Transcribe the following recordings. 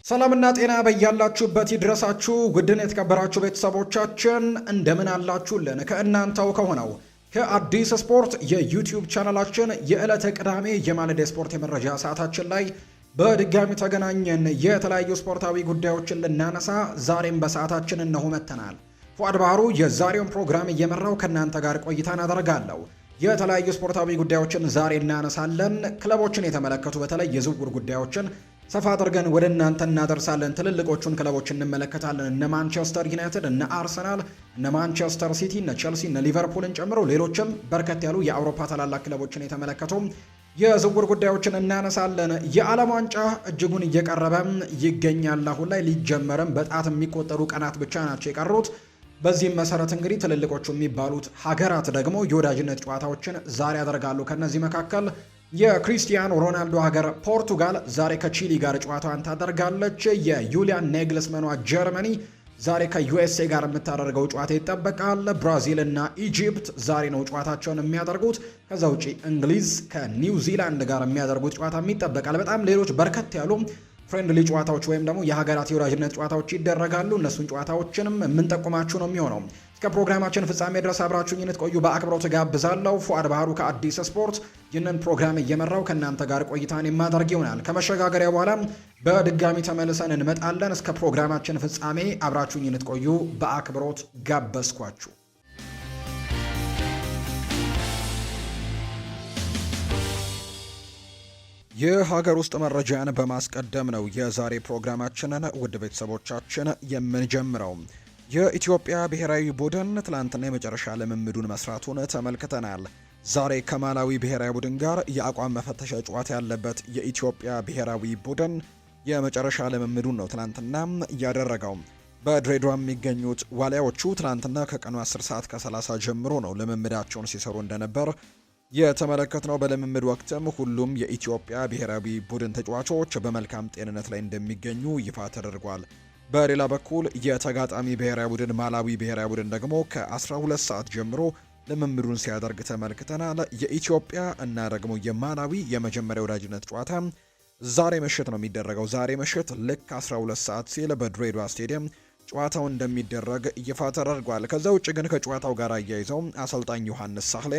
ሰላምና ጤና በያላችሁበት ይድረሳችሁ። ውድን የተከበራችሁ ቤተሰቦቻችን እንደምን አላችሁልን? ከእናንተው ከሆነው ከአዲስ ስፖርት የዩቲዩብ ቻናላችን የዕለተ ቅዳሜ የማለዳ ስፖርት የመረጃ ሰዓታችን ላይ በድጋሚ ተገናኘን። የተለያዩ ስፖርታዊ ጉዳዮችን ልናነሳ ዛሬም በሰዓታችን እነሆ መጥተናል። ፉአድ ባህሩ የዛሬውን ፕሮግራም እየመራው ከእናንተ ጋር ቆይታን አደርጋለሁ። የተለያዩ ስፖርታዊ ጉዳዮችን ዛሬ እናነሳለን። ክለቦችን የተመለከቱ በተለይ የዝውውር ጉዳዮችን ሰፋ አድርገን ወደ እናንተ እናደርሳለን። ትልልቆቹን ክለቦች እንመለከታለን። እነ ማንቸስተር ዩናይትድ፣ እነ አርሰናል፣ እነ ማንቸስተር ሲቲ፣ እነ ቼልሲ፣ እነ ሊቨርፑልን ጨምሮ ሌሎችም በርከት ያሉ የአውሮፓ ታላላቅ ክለቦችን የተመለከቱ የዝውውር ጉዳዮችን እናነሳለን። የዓለም ዋንጫ እጅጉን እየቀረበ ይገኛል። አሁን ላይ ሊጀመርም በጣት የሚቆጠሩ ቀናት ብቻ ናቸው የቀሩት። በዚህም መሰረት እንግዲህ ትልልቆቹ የሚባሉት ሀገራት ደግሞ የወዳጅነት ጨዋታዎችን ዛሬ ያደርጋሉ። ከነዚህ መካከል የክሪስቲያኖ ሮናልዶ ሀገር ፖርቱጋል ዛሬ ከቺሊ ጋር ጨዋታዋን ታደርጋለች። የዩሊያን ኔግልስመኗ ጀርመኒ ዛሬ ከዩኤስኤ ጋር የምታደርገው ጨዋታ ይጠበቃል። ብራዚል እና ኢጂፕት ዛሬ ነው ጨዋታቸውን የሚያደርጉት። ከዛ ውጪ እንግሊዝ ከኒውዚላንድ ጋር የሚያደርጉት ጨዋታ ይጠበቃል። በጣም ሌሎች በርከት ያሉ ፍሬንድሊ ጨዋታዎች ወይም ደግሞ የሀገራት የወዳጅነት ጨዋታዎች ይደረጋሉ። እነሱን ጨዋታዎችንም የምንጠቁማችሁ ነው የሚሆነው። እስከ ፕሮግራማችን ፍጻሜ ድረስ አብራችሁኝ እንድትቆዩ በአክብሮት ጋብዛለሁ። ፉአድ ባህሩ ከአዲስ ስፖርት ይህንን ፕሮግራም እየመራው ከእናንተ ጋር ቆይታን የማደርግ ይሆናል። ከመሸጋገሪያ በኋላ በድጋሚ ተመልሰን እንመጣለን። እስከ ፕሮግራማችን ፍጻሜ አብራችሁኝ እንድትቆዩ በአክብሮት ጋበዝኳችሁ። የሀገር ውስጥ መረጃን በማስቀደም ነው የዛሬ ፕሮግራማችንን ውድ ቤተሰቦቻችን የምንጀምረው። የኢትዮጵያ ብሔራዊ ቡድን ትላንትና የመጨረሻ ልምምዱን መስራቱን ተመልክተናል። ዛሬ ከማላዊ ብሔራዊ ቡድን ጋር የአቋም መፈተሻ ጨዋታ ያለበት የኢትዮጵያ ብሔራዊ ቡድን የመጨረሻ ልምምዱን ነው ትላንትና ያደረገው። በድሬዳዋ የሚገኙት ዋሊያዎቹ ትላንትና ከቀኑ 10 ሰዓት ከ30 ጀምሮ ነው ልምምዳቸውን ሲሰሩ እንደነበር የተመለከትነው። በልምምድ ወቅትም ሁሉም የኢትዮጵያ ብሔራዊ ቡድን ተጫዋቾች በመልካም ጤንነት ላይ እንደሚገኙ ይፋ ተደርጓል። በሌላ በኩል የተጋጣሚ ብሔራዊ ቡድን ማላዊ ብሔራዊ ቡድን ደግሞ ከ12 ሰዓት ጀምሮ ልምምዱን ሲያደርግ ተመልክተናል። የኢትዮጵያ እና ደግሞ የማላዊ የመጀመሪያ ወዳጅነት ጨዋታ ዛሬ ምሽት ነው የሚደረገው። ዛሬ ምሽት ልክ 12 ሰዓት ሲል በድሬዳዋ ስቴዲየም ጨዋታው እንደሚደረግ ይፋ ተደርጓል። ከዛ ውጭ ግን ከጨዋታው ጋር አያይዘው አሰልጣኝ ዮሐንስ ሳህሌ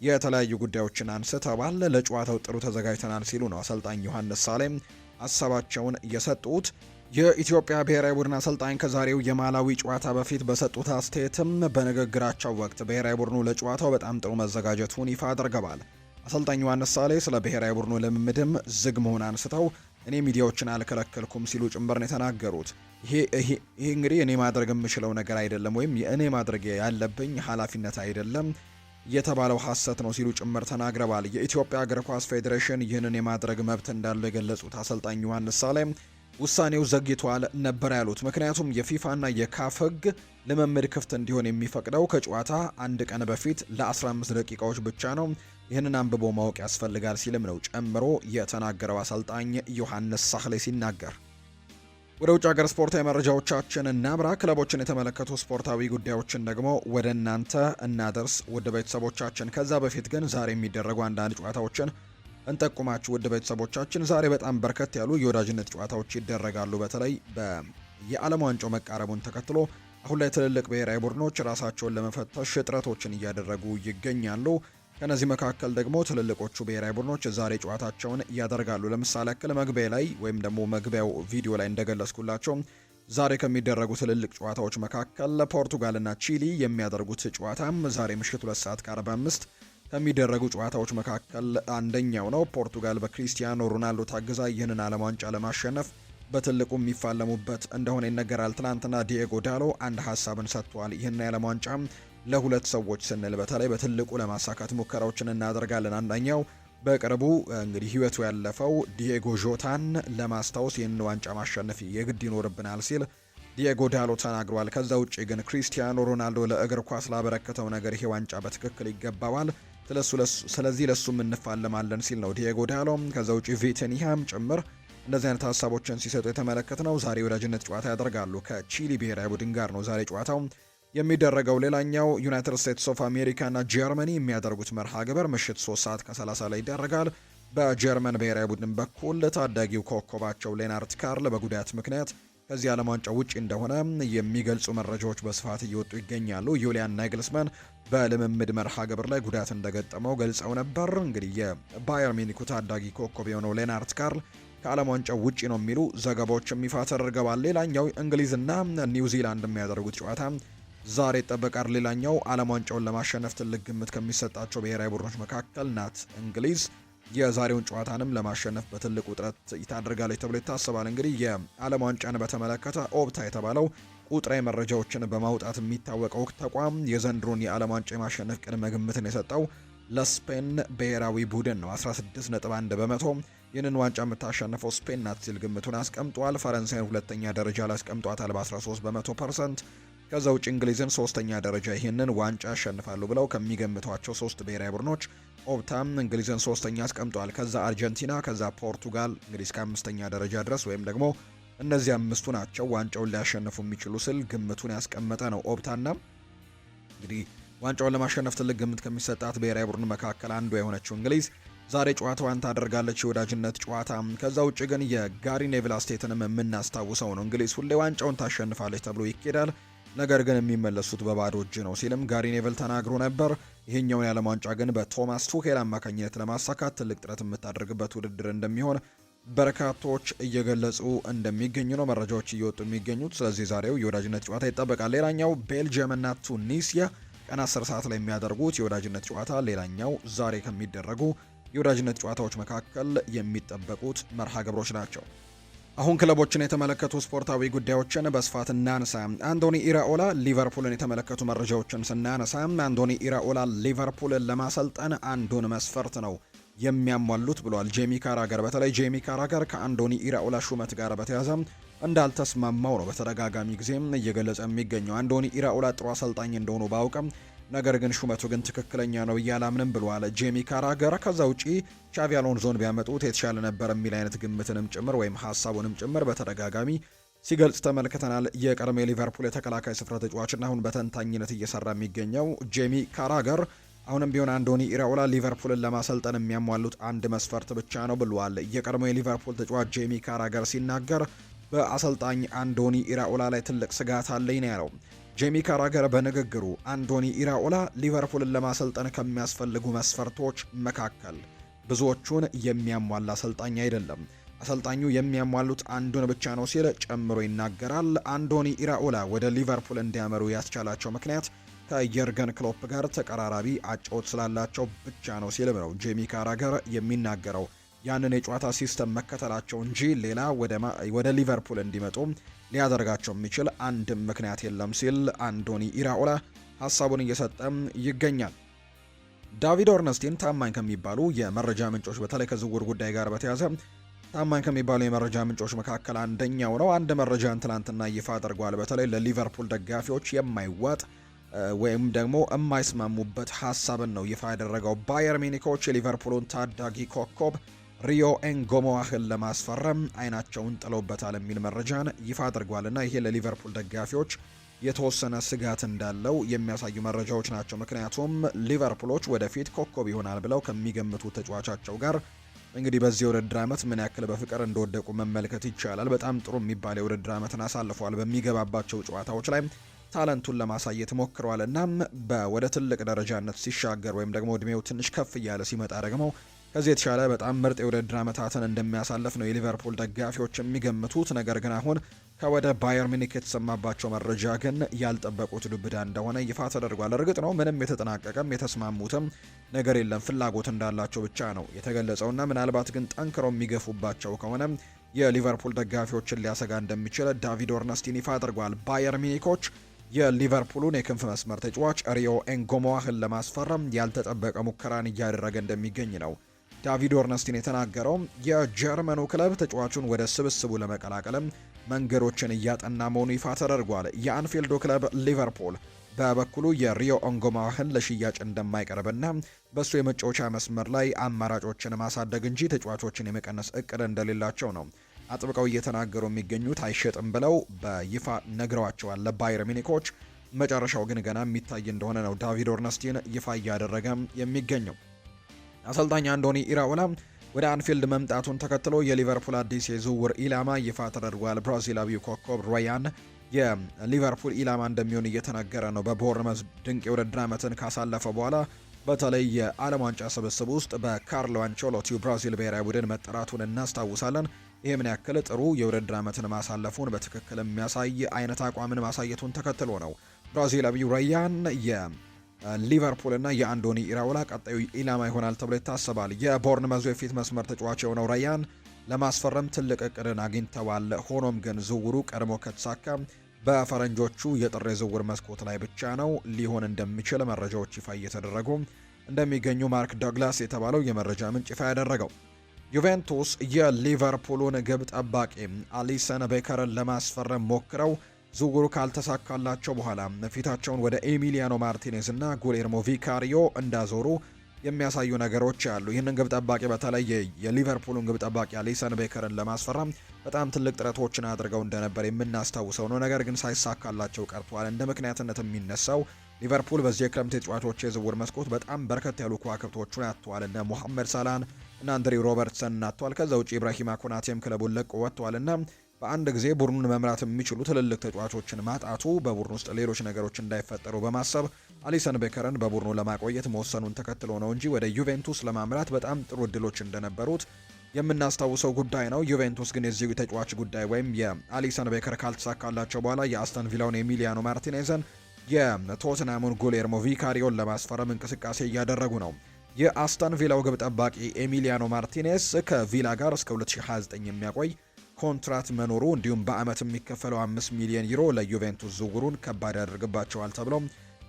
የተለያዩ ጉዳዮችን አንስተዋል። ለጨዋታው ጥሩ ተዘጋጅተናል ሲሉ ነው አሰልጣኝ ዮሐንስ ሳሌም ሀሳባቸውን የሰጡት። የኢትዮጵያ ብሔራዊ ቡድን አሰልጣኝ ከዛሬው የማላዊ ጨዋታ በፊት በሰጡት አስተያየትም በንግግራቸው ወቅት ብሔራዊ ቡድኑ ለጨዋታው በጣም ጥሩ መዘጋጀቱን ይፋ አድርገዋል። አሰልጣኝ ዮሐንስ ሳሌ ስለ ብሔራዊ ቡድኑ ልምምድም ዝግ መሆን አንስተው እኔ ሚዲያዎችን አልከለከልኩም ሲሉ ጭምር ነው የተናገሩት። ይሄ እንግዲህ እኔ ማድረግ የምችለው ነገር አይደለም ወይም የእኔ ማድረግ ያለብኝ ኃላፊነት አይደለም የተባለው ሐሰት ነው ሲሉ ጭምር ተናግረዋል። የኢትዮጵያ እግር ኳስ ፌዴሬሽን ይህንን የማድረግ መብት እንዳለው የገለጹት አሰልጣኝ ዮሐንስ ሳሌ ውሳኔው ዘግይቷል ነበር ያሉት። ምክንያቱም የፊፋና የካፍ ሕግ ልምምድ ክፍት እንዲሆን የሚፈቅደው ከጨዋታ አንድ ቀን በፊት ለ15 ደቂቃዎች ብቻ ነው። ይህንን አንብቦ ማወቅ ያስፈልጋል ሲልም ነው ጨምሮ የተናገረው አሰልጣኝ ዮሐንስ ሳህሌ ሲናገር። ወደ ውጭ ሀገር ስፖርታዊ መረጃዎቻችን እናምራ። ክለቦችን የተመለከቱ ስፖርታዊ ጉዳዮችን ደግሞ ወደ እናንተ እናደርስ ውድ ቤተሰቦቻችን። ከዛ በፊት ግን ዛሬ የሚደረጉ አንዳንድ ጨዋታዎችን እንጠቁማችሁ ውድ ቤተሰቦቻችን። ዛሬ በጣም በርከት ያሉ የወዳጅነት ጨዋታዎች ይደረጋሉ። በተለይ የዓለም ዋንጫው መቃረቡን ተከትሎ አሁን ላይ ትልልቅ ብሔራዊ ቡድኖች ራሳቸውን ለመፈተሽ ጥረቶችን እያደረጉ ይገኛሉ። ከነዚህ መካከል ደግሞ ትልልቆቹ ብሔራዊ ቡድኖች ዛሬ ጨዋታቸውን ያደርጋሉ። ለምሳሌ ያክል መግቢያ ላይ ወይም ደግሞ መግቢያው ቪዲዮ ላይ እንደገለጽኩላቸው ዛሬ ከሚደረጉ ትልልቅ ጨዋታዎች መካከል ፖርቱጋልና ቺሊ የሚያደርጉት ጨዋታም ዛሬ ምሽት 2 ሰዓት ከ45 ከሚደረጉ ጨዋታዎች መካከል አንደኛው ነው። ፖርቱጋል በክሪስቲያኖ ሮናልዶ ታግዛ ይህንን ዓለም ዋንጫ ለማሸነፍ በትልቁ የሚፋለሙበት እንደሆነ ይነገራል። ትናንትና ዲኤጎ ዳሎ አንድ ሀሳብን ሰጥቷል። ይህን የዓለም ዋንጫ ለሁለት ሰዎች ስንል በተለይ በትልቁ ለማሳካት ሙከራዎችን እናደርጋለን። አንደኛው በቅርቡ እንግዲህ ህይወቱ ያለፈው ዲኤጎ ዦታን ለማስታወስ ይህን ዋንጫ ማሸነፍ የግድ ይኖርብናል ሲል ዲኤጎ ዳሎ ተናግሯል። ከዛ ውጭ ግን ክሪስቲያኖ ሮናልዶ ለእግር ኳስ ላበረከተው ነገር ይሄ ዋንጫ በትክክል ይገባዋል፣ ስለዚህ ለሱም እንፋለማለን ሲል ነው ዲኤጎ ዳሎ። ከዛ ውጭ ቪቲኒያም ጭምር እንደዚህ አይነት ሀሳቦችን ሲሰጡ የተመለከትነው። ዛሬ ወዳጅነት ጨዋታ ያደርጋሉ ከቺሊ ብሔራዊ ቡድን ጋር ነው ዛሬ ጨዋታው የሚደረገው። ሌላኛው ዩናይትድ ስቴትስ ኦፍ አሜሪካ እና ጀርመኒ የሚያደርጉት መርሃ ግብር ምሽት 3 ሰዓት ከ30 ላይ ይደረጋል። በጀርመን ብሔራዊ ቡድን በኩል ታዳጊው ኮከባቸው ሌናርት ካርል በጉዳት ምክንያት ከዚህ ዓለም ዋንጫ ውጪ እንደሆነ የሚገልጹ መረጃዎች በስፋት እየወጡ ይገኛሉ። ዩሊያን ናግልስማን በልምምድ መርሃ ግብር ላይ ጉዳት እንደገጠመው ገልጸው ነበር። እንግዲህ የባየር ሚኒኩ ታዳጊ ኮከብ የሆነው ሌናርት ካርል ከዓለም ዋንጫው ውጪ ነው የሚሉ ዘገባዎችም ይፋ ተደርገዋል። ሌላኛው እንግሊዝና ኒውዚላንድ የሚያደርጉት ጨዋታ ዛሬ ይጠበቃል። ሌላኛው ዓለም ዋንጫውን ለማሸነፍ ትልቅ ግምት ከሚሰጣቸው ብሔራዊ ቡድኖች መካከል ናት እንግሊዝ። የዛሬውን ጨዋታንም ለማሸነፍ በትልቁ ጥረት ታደርጋለች ተብሎ ይታሰባል። እንግዲህ የዓለም ዋንጫን በተመለከተ ኦፕታ የተባለው ቁጥራዊ መረጃዎችን በማውጣት የሚታወቀው ተቋም የዘንድሮን የዓለም ዋንጫ የማሸነፍ ቅድመ ግምትን የሰጠው ለስፔን ብሔራዊ ቡድን ነው። 16.1 በመቶ ይህንን ዋንጫ የምታሸንፈው ስፔን ናት ሲል ግምቱን አስቀምጧል። ፈረንሳይን ሁለተኛ ደረጃ ላይ አስቀምጧታል በ13 በመቶ ፐርሰንት። ከዛ ውጭ እንግሊዝን ሶስተኛ ደረጃ ይህንን ዋንጫ ያሸንፋሉ ብለው ከሚገምቷቸው ሶስት ብሔራዊ ቡድኖች ኦፕታም እንግሊዝን ሶስተኛ አስቀምጧል። ከዛ አርጀንቲና፣ ከዛ ፖርቱጋል እንግዲህ እስከ አምስተኛ ደረጃ ድረስ ወይም ደግሞ እነዚህ አምስቱ ናቸው ዋንጫውን ሊያሸንፉ የሚችሉ ስል ግምቱን ያስቀመጠ ነው ኦፕታና እንግዲህ ዋንጫውን ለማሸነፍ ትልቅ ግምት ከሚሰጣት ብሔራዊ ቡድን መካከል አንዱ የሆነችው እንግሊዝ ዛሬ ጨዋታዋን ታደርጋለች፣ የወዳጅነት ጨዋታ። ከዛ ውጭ ግን የጋሪ ኔቭል አስቴትንም የምናስታውሰው ነው። እንግሊዝ ሁሌ ዋንጫውን ታሸንፋለች ተብሎ ይኬዳል፣ ነገር ግን የሚመለሱት በባዶ እጅ ነው ሲልም ጋሪ ኔቭል ተናግሮ ነበር። ይህኛውን የዓለም ዋንጫ ግን በቶማስ ቱሄል አማካኝነት ለማሳካት ትልቅ ጥረት የምታደርግበት ውድድር እንደሚሆን በርካቶች እየገለጹ እንደሚገኙ ነው መረጃዎች እየወጡ የሚገኙት። ስለዚህ ዛሬው የወዳጅነት ጨዋታ ይጠበቃል። ሌላኛው ቤልጅየምና ቱኒሲያ ቀን 10 ሰዓት ላይ የሚያደርጉት የወዳጅነት ጨዋታ ሌላኛው ዛሬ ከሚደረጉ የወዳጅነት ጨዋታዎች መካከል የሚጠበቁት መርሃ ግብሮች ናቸው። አሁን ክለቦችን የተመለከቱ ስፖርታዊ ጉዳዮችን በስፋት እናነሳ። አንቶኒ ኢራኦላ ሊቨርፑልን የተመለከቱ መረጃዎችን ስናነሳ አንቶኒ ኢራኦላ ሊቨርፑልን ለማሰልጠን አንዱን መስፈርት ነው የሚያሟሉት ብሏል ጄሚ ካራገር። በተለይ ጄሚ ካራገር ከአንቶኒ ኢራኦላ ሹመት ጋር በተያያዘ እንዳልተስማማው ነው በተደጋጋሚ ጊዜም እየገለጸ የሚገኘው። አንቶኒ ኢራኦላ ጥሩ አሰልጣኝ እንደሆኑ ባውቅም ነገር ግን ሹመቱ ግን ትክክለኛ ነው እያላምንም ብሏል ጄሚ ካራገር። ከዛ ውጪ ቻቪ አሎንዞን ቢያመጡት የተሻለ ነበር የሚል አይነት ግምትንም ጭምር ወይም ሀሳቡንም ጭምር በተደጋጋሚ ሲገልጽ ተመልክተናል። የቀድሞ ሊቨርፑል የተከላካይ ስፍራ ተጫዋችና አሁን በተንታኝነት እየሰራ የሚገኘው ጄሚ ካራገር አሁንም ቢሆን አንቶኒ ኢራኦላ ሊቨርፑልን ለማሰልጠን የሚያሟሉት አንድ መስፈርት ብቻ ነው ብሏል። የቀድሞ የሊቨርፑል ተጫዋች ጄሚ ካራገር ሲናገር በአሰልጣኝ አንቶኒ ኢራኦላ ላይ ትልቅ ስጋት አለኝ ነው ያለው። ጄሚ ካራገር በንግግሩ አንቶኒ ኢራኦላ ሊቨርፑልን ለማሰልጠን ከሚያስፈልጉ መስፈርቶች መካከል ብዙዎቹን የሚያሟላ አሰልጣኝ አይደለም፣ አሰልጣኙ የሚያሟሉት አንዱን ብቻ ነው ሲል ጨምሮ ይናገራል። አንቶኒ ኢራኦላ ወደ ሊቨርፑል እንዲያመሩ ያስቻላቸው ምክንያት ከየርገን ክሎፕ ጋር ተቀራራቢ አጨዋወት ስላላቸው ብቻ ነው ሲል ነው ጄሚ ካራገር የሚናገረው። ያንን የጨዋታ ሲስተም መከተላቸው እንጂ ሌላ ወደ ሊቨርፑል እንዲመጡ ሊያደርጋቸው የሚችል አንድም ምክንያት የለም ሲል አንቶኒ ኢራኦላ ሀሳቡን እየሰጠም ይገኛል። ዳቪድ ኦርነስቲን ታማኝ ከሚባሉ የመረጃ ምንጮች በተለይ ከዝውውር ጉዳይ ጋር በተያያዘ ታማኝ ከሚባሉ የመረጃ ምንጮች መካከል አንደኛው ነው። አንድ መረጃን ትናንትና ይፋ አድርጓል። በተለይ ለሊቨርፑል ደጋፊዎች የማይዋጥ ወይም ደግሞ የማይስማሙበት ሀሳብን ነው ይፋ ያደረገው። ባየር ሚኒኮች የሊቨርፑልን ታዳጊ ኮከብ ሪዮ ኤንጎሞዋህን ለማስፈረም አይናቸውን ጥለውበታል የሚል መረጃን ይፋ አድርጓልና ይሄ ለሊቨርፑል ደጋፊዎች የተወሰነ ስጋት እንዳለው የሚያሳዩ መረጃዎች ናቸው። ምክንያቱም ሊቨርፑሎች ወደፊት ኮከብ ይሆናል ብለው ከሚገምቱ ተጫዋቻቸው ጋር እንግዲህ በዚህ የውድድር ዓመት ምን ያክል በፍቅር እንደወደቁ መመልከት ይቻላል። በጣም ጥሩ የሚባል የውድድር ዓመትን አሳልፈዋል። በሚገባባቸው ጨዋታዎች ላይ ታለንቱን ለማሳየት ሞክረዋል። እናም ወደ ትልቅ ደረጃነት ሲሻገር ወይም ደግሞ እድሜው ትንሽ ከፍ እያለ ሲመጣ ደግሞ ከዚህ የተሻለ በጣም ምርጥ የውድድር ዓመታትን እንደሚያሳልፍ ነው የሊቨርፑል ደጋፊዎች የሚገምቱት። ነገር ግን አሁን ከወደ ባየር ሚኒክ የተሰማባቸው መረጃ ግን ያልጠበቁት ዱብዳ እንደሆነ ይፋ ተደርጓል። እርግጥ ነው ምንም የተጠናቀቀም የተስማሙትም ነገር የለም፣ ፍላጎት እንዳላቸው ብቻ ነው የተገለጸውና ምናልባት ግን ጠንክረው የሚገፉባቸው ከሆነ የሊቨርፑል ደጋፊዎችን ሊያሰጋ እንደሚችል ዳቪድ ኦርነስቲን ይፋ አድርጓል። ባየር ሚኒኮች የሊቨርፑሉን የክንፍ መስመር ተጫዋች ሪዮ ኤንጎሞዋህን ለማስፈረም ያልተጠበቀ ሙከራን እያደረገ እንደሚገኝ ነው ዳቪድ ኦርነስቲን የተናገረው። የጀርመኑ ክለብ ተጫዋቹን ወደ ስብስቡ ለመቀላቀልም መንገዶችን እያጠና መሆኑ ይፋ ተደርጓል። የአንፊልዱ ክለብ ሊቨርፑል በበኩሉ የሪዮ ኤንጎሞዋህን ለሽያጭ እንደማይቀርብና በሱ የመጫወቻ መስመር ላይ አማራጮችን ማሳደግ እንጂ ተጫዋቾችን የመቀነስ እቅድ እንደሌላቸው ነው አጥብቀው እየተናገሩ የሚገኙት። አይሸጥም ብለው በይፋ ነግረዋቸዋል ለባየር ሚኒኮች። መጨረሻው ግን ገና የሚታይ እንደሆነ ነው ዳቪድ ኦርነስቲን ይፋ እያደረገ የሚገኘው። አሰልጣኝ አንቶኒ ኢራኦላ ወደ አንፊልድ መምጣቱን ተከትሎ የሊቨርፑል አዲስ የዝውውር ኢላማ ይፋ ተደርጓል። ብራዚላዊው ኮከብ ራያን የሊቨርፑል ኢላማ እንደሚሆን እየተነገረ ነው። በቦርንመዝ ድንቅ የውድድር ዓመትን ካሳለፈ በኋላ በተለይ የዓለም ዋንጫ ስብስብ ውስጥ በካርሎ አንቸሎቲው ብራዚል ብሔራዊ ቡድን መጠራቱን እናስታውሳለን። ይህ ምን ያክል ጥሩ የውድድር ዓመትን ማሳለፉን በትክክል የሚያሳይ አይነት አቋምን ማሳየቱን ተከትሎ ነው። ብራዚላዊው ራያን የሊቨርፑልና የአንዶኒ ኢራኦላ ቀጣዩ ኢላማ ይሆናል ተብሎ ይታሰባል። የቦርንመዙ የፊት መስመር ተጫዋች የሆነው ራያን ለማስፈረም ትልቅ እቅድን አግኝተዋል። ሆኖም ግን ዝውውሩ ቀድሞ ከተሳካ በፈረንጆቹ የጥር የዝውውር መስኮት ላይ ብቻ ነው ሊሆን እንደሚችል መረጃዎች ይፋ እየተደረጉ እንደሚገኙ ማርክ ዶግላስ የተባለው የመረጃ ምንጭ ይፋ ያደረገው። ዩቬንቱስ የሊቨርፑሉን ግብ ጠባቂ አሊሰን ቤከርን ለማስፈረም ሞክረው ዝውውሩ ካልተሳካላቸው በኋላ ፊታቸውን ወደ ኤሚሊያኖ ማርቲኔዝ እና ጉሌርሞ ቪካሪዮ እንዳዞሩ የሚያሳዩ ነገሮች አሉ። ይህንን ግብ ጠባቂ በተለይ የሊቨርፑልን ግብ ጠባቂ አሊሰን ቤከርን ለማስፈረም በጣም ትልቅ ጥረቶችን አድርገው እንደነበር የምናስታውሰው ነው። ነገር ግን ሳይሳካላቸው ቀርቷል። እንደ ምክንያትነት የሚነሳው ሊቨርፑል በዚህ የክረምት ተጫዋቾች የዝውውር መስኮት በጣም በርከት ያሉ ከዋክብቶቹን አጥቷል። እነ ሙሐመድ ሳላህን እና አንድሪው ሮበርትሰን አጥቷል። ከዛ ውጪ ኢብራሂማ ኮናቴም ክለቡን ለቆ ወጥቷልና በአንድ ጊዜ ቡድኑን መምራት የሚችሉ ትልልቅ ተጫዋቾችን ማጣቱ በቡድኑ ውስጥ ሌሎች ነገሮች እንዳይፈጠሩ በማሰብ አሊሰን ቤከርን በቡድኑ ለማቆየት መወሰኑን ተከትሎ ነው እንጂ ወደ ዩቬንቱስ ለማምራት በጣም ጥሩ እድሎች እንደነበሩት የምናስታውሰው ጉዳይ ነው። ዩቬንቱስ ግን የዚህ ተጫዋች ጉዳይ ወይም የአሊሰን ቤከር ካልተሳካላቸው በኋላ የአስተን ቪላውን ኤሚሊያኖ ማርቲኔዝን የቶትናሙን ጉሌርሞ ቪካሪዮን ለማስፈረም እንቅስቃሴ እያደረጉ ነው። የአስተን ቪላው ግብ ጠባቂ ኤሚሊያኖ ማርቲኔዝ ከቪላ ጋር እስከ 2029 የሚያቆይ ኮንትራት መኖሩ እንዲሁም በአመት የሚከፈለው 5 ሚሊዮን ዩሮ ለዩቬንቱስ ዝውውሩን ከባድ ያደርግባቸዋል ተብሎ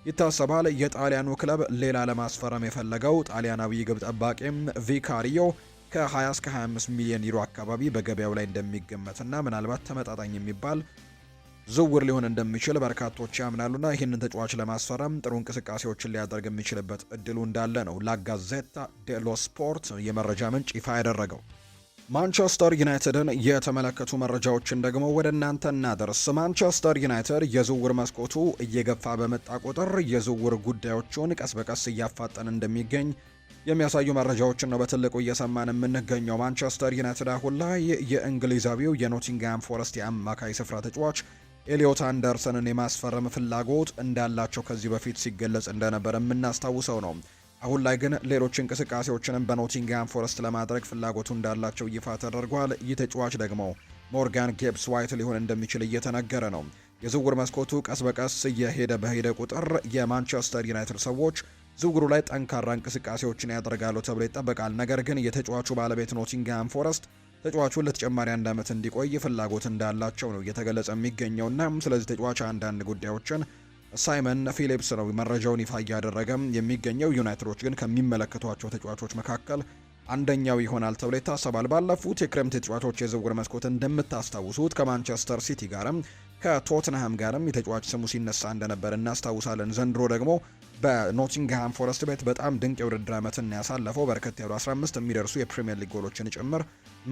ይታሰባል። የጣሊያኑ ክለብ ሌላ ለማስፈረም የፈለገው ጣሊያናዊ ግብ ጠባቂም ቪካሪዮ ከ20 እስከ 25 ሚሊዮን ዩሮ አካባቢ በገበያው ላይ እንደሚገመትና ምናልባት ተመጣጣኝ የሚባል ዝውውር ሊሆን እንደሚችል በርካቶች ያምናሉና ይህንን ተጫዋች ለማስፈረም ጥሩ እንቅስቃሴዎችን ሊያደርግ የሚችልበት እድሉ እንዳለ ነው ላጋዜታ ዴሎ ስፖርት የመረጃ ምንጭ ይፋ ያደረገው። ማንቸስተር ዩናይትድን የተመለከቱ መረጃዎችን ደግሞ ወደ እናንተ እናደርስ። ማንቸስተር ዩናይትድ የዝውውር መስኮቱ እየገፋ በመጣ ቁጥር የዝውውር ጉዳዮቹን ቀስ በቀስ እያፋጠን እንደሚገኝ የሚያሳዩ መረጃዎችን ነው በትልቁ እየሰማን የምንገኘው። ማንቸስተር ዩናይትድ አሁን ላይ የእንግሊዛዊው የኖቲንግሃም ፎረስት የአማካይ ስፍራ ተጫዋች ኤሊዮት አንደርሰንን የማስፈረም ፍላጎት እንዳላቸው ከዚህ በፊት ሲገለጽ እንደነበር የምናስታውሰው ነው። አሁን ላይ ግን ሌሎች እንቅስቃሴዎችንም በኖቲንግሃም ፎረስት ለማድረግ ፍላጎቱ እንዳላቸው ይፋ ተደርጓል። ይህ ተጫዋች ደግሞ ሞርጋን ጊብስ ዋይት ሊሆን እንደሚችል እየተነገረ ነው። የዝውውር መስኮቱ ቀስ በቀስ በሄደ ቁጥር የማንቸስተር ዩናይትድ ሰዎች ዝውውሩ ላይ ጠንካራ እንቅስቃሴዎችን ያደርጋሉ ተብሎ ይጠበቃል። ነገር ግን የተጫዋቹ ባለቤት ኖቲንግሃም ፎረስት ተጫዋቹን ለተጨማሪ 1 ዓመት እንዲቆይ ፍላጎት እንዳላቸው ነው እየተገለጸ የሚገኘውና ስለዚህ ተጫዋች አንዳንድ ጉዳዮችን ሳይመን ፊሊፕስ ነው መረጃውን ይፋ እያደረገ የሚገኘው። ዩናይትዶች ግን ከሚመለከቷቸው ተጫዋቾች መካከል አንደኛው ይሆናል ተብሎ ይታሰባል። ባለፉት የክረምት ተጫዋቾች የዝውውር መስኮት እንደምታስታውሱት ከማንቸስተር ሲቲ ጋርም ከቶትንሃም ጋርም የተጫዋች ስሙ ሲነሳ እንደነበር እናስታውሳለን። ዘንድሮ ደግሞ በኖቲንግሃም ፎረስት ቤት በጣም ድንቅ የውድድር ዓመትን ያሳለፈው በርከት ያሉ 15 የሚደርሱ የፕሪሚየር ሊግ ጎሎችን ጭምር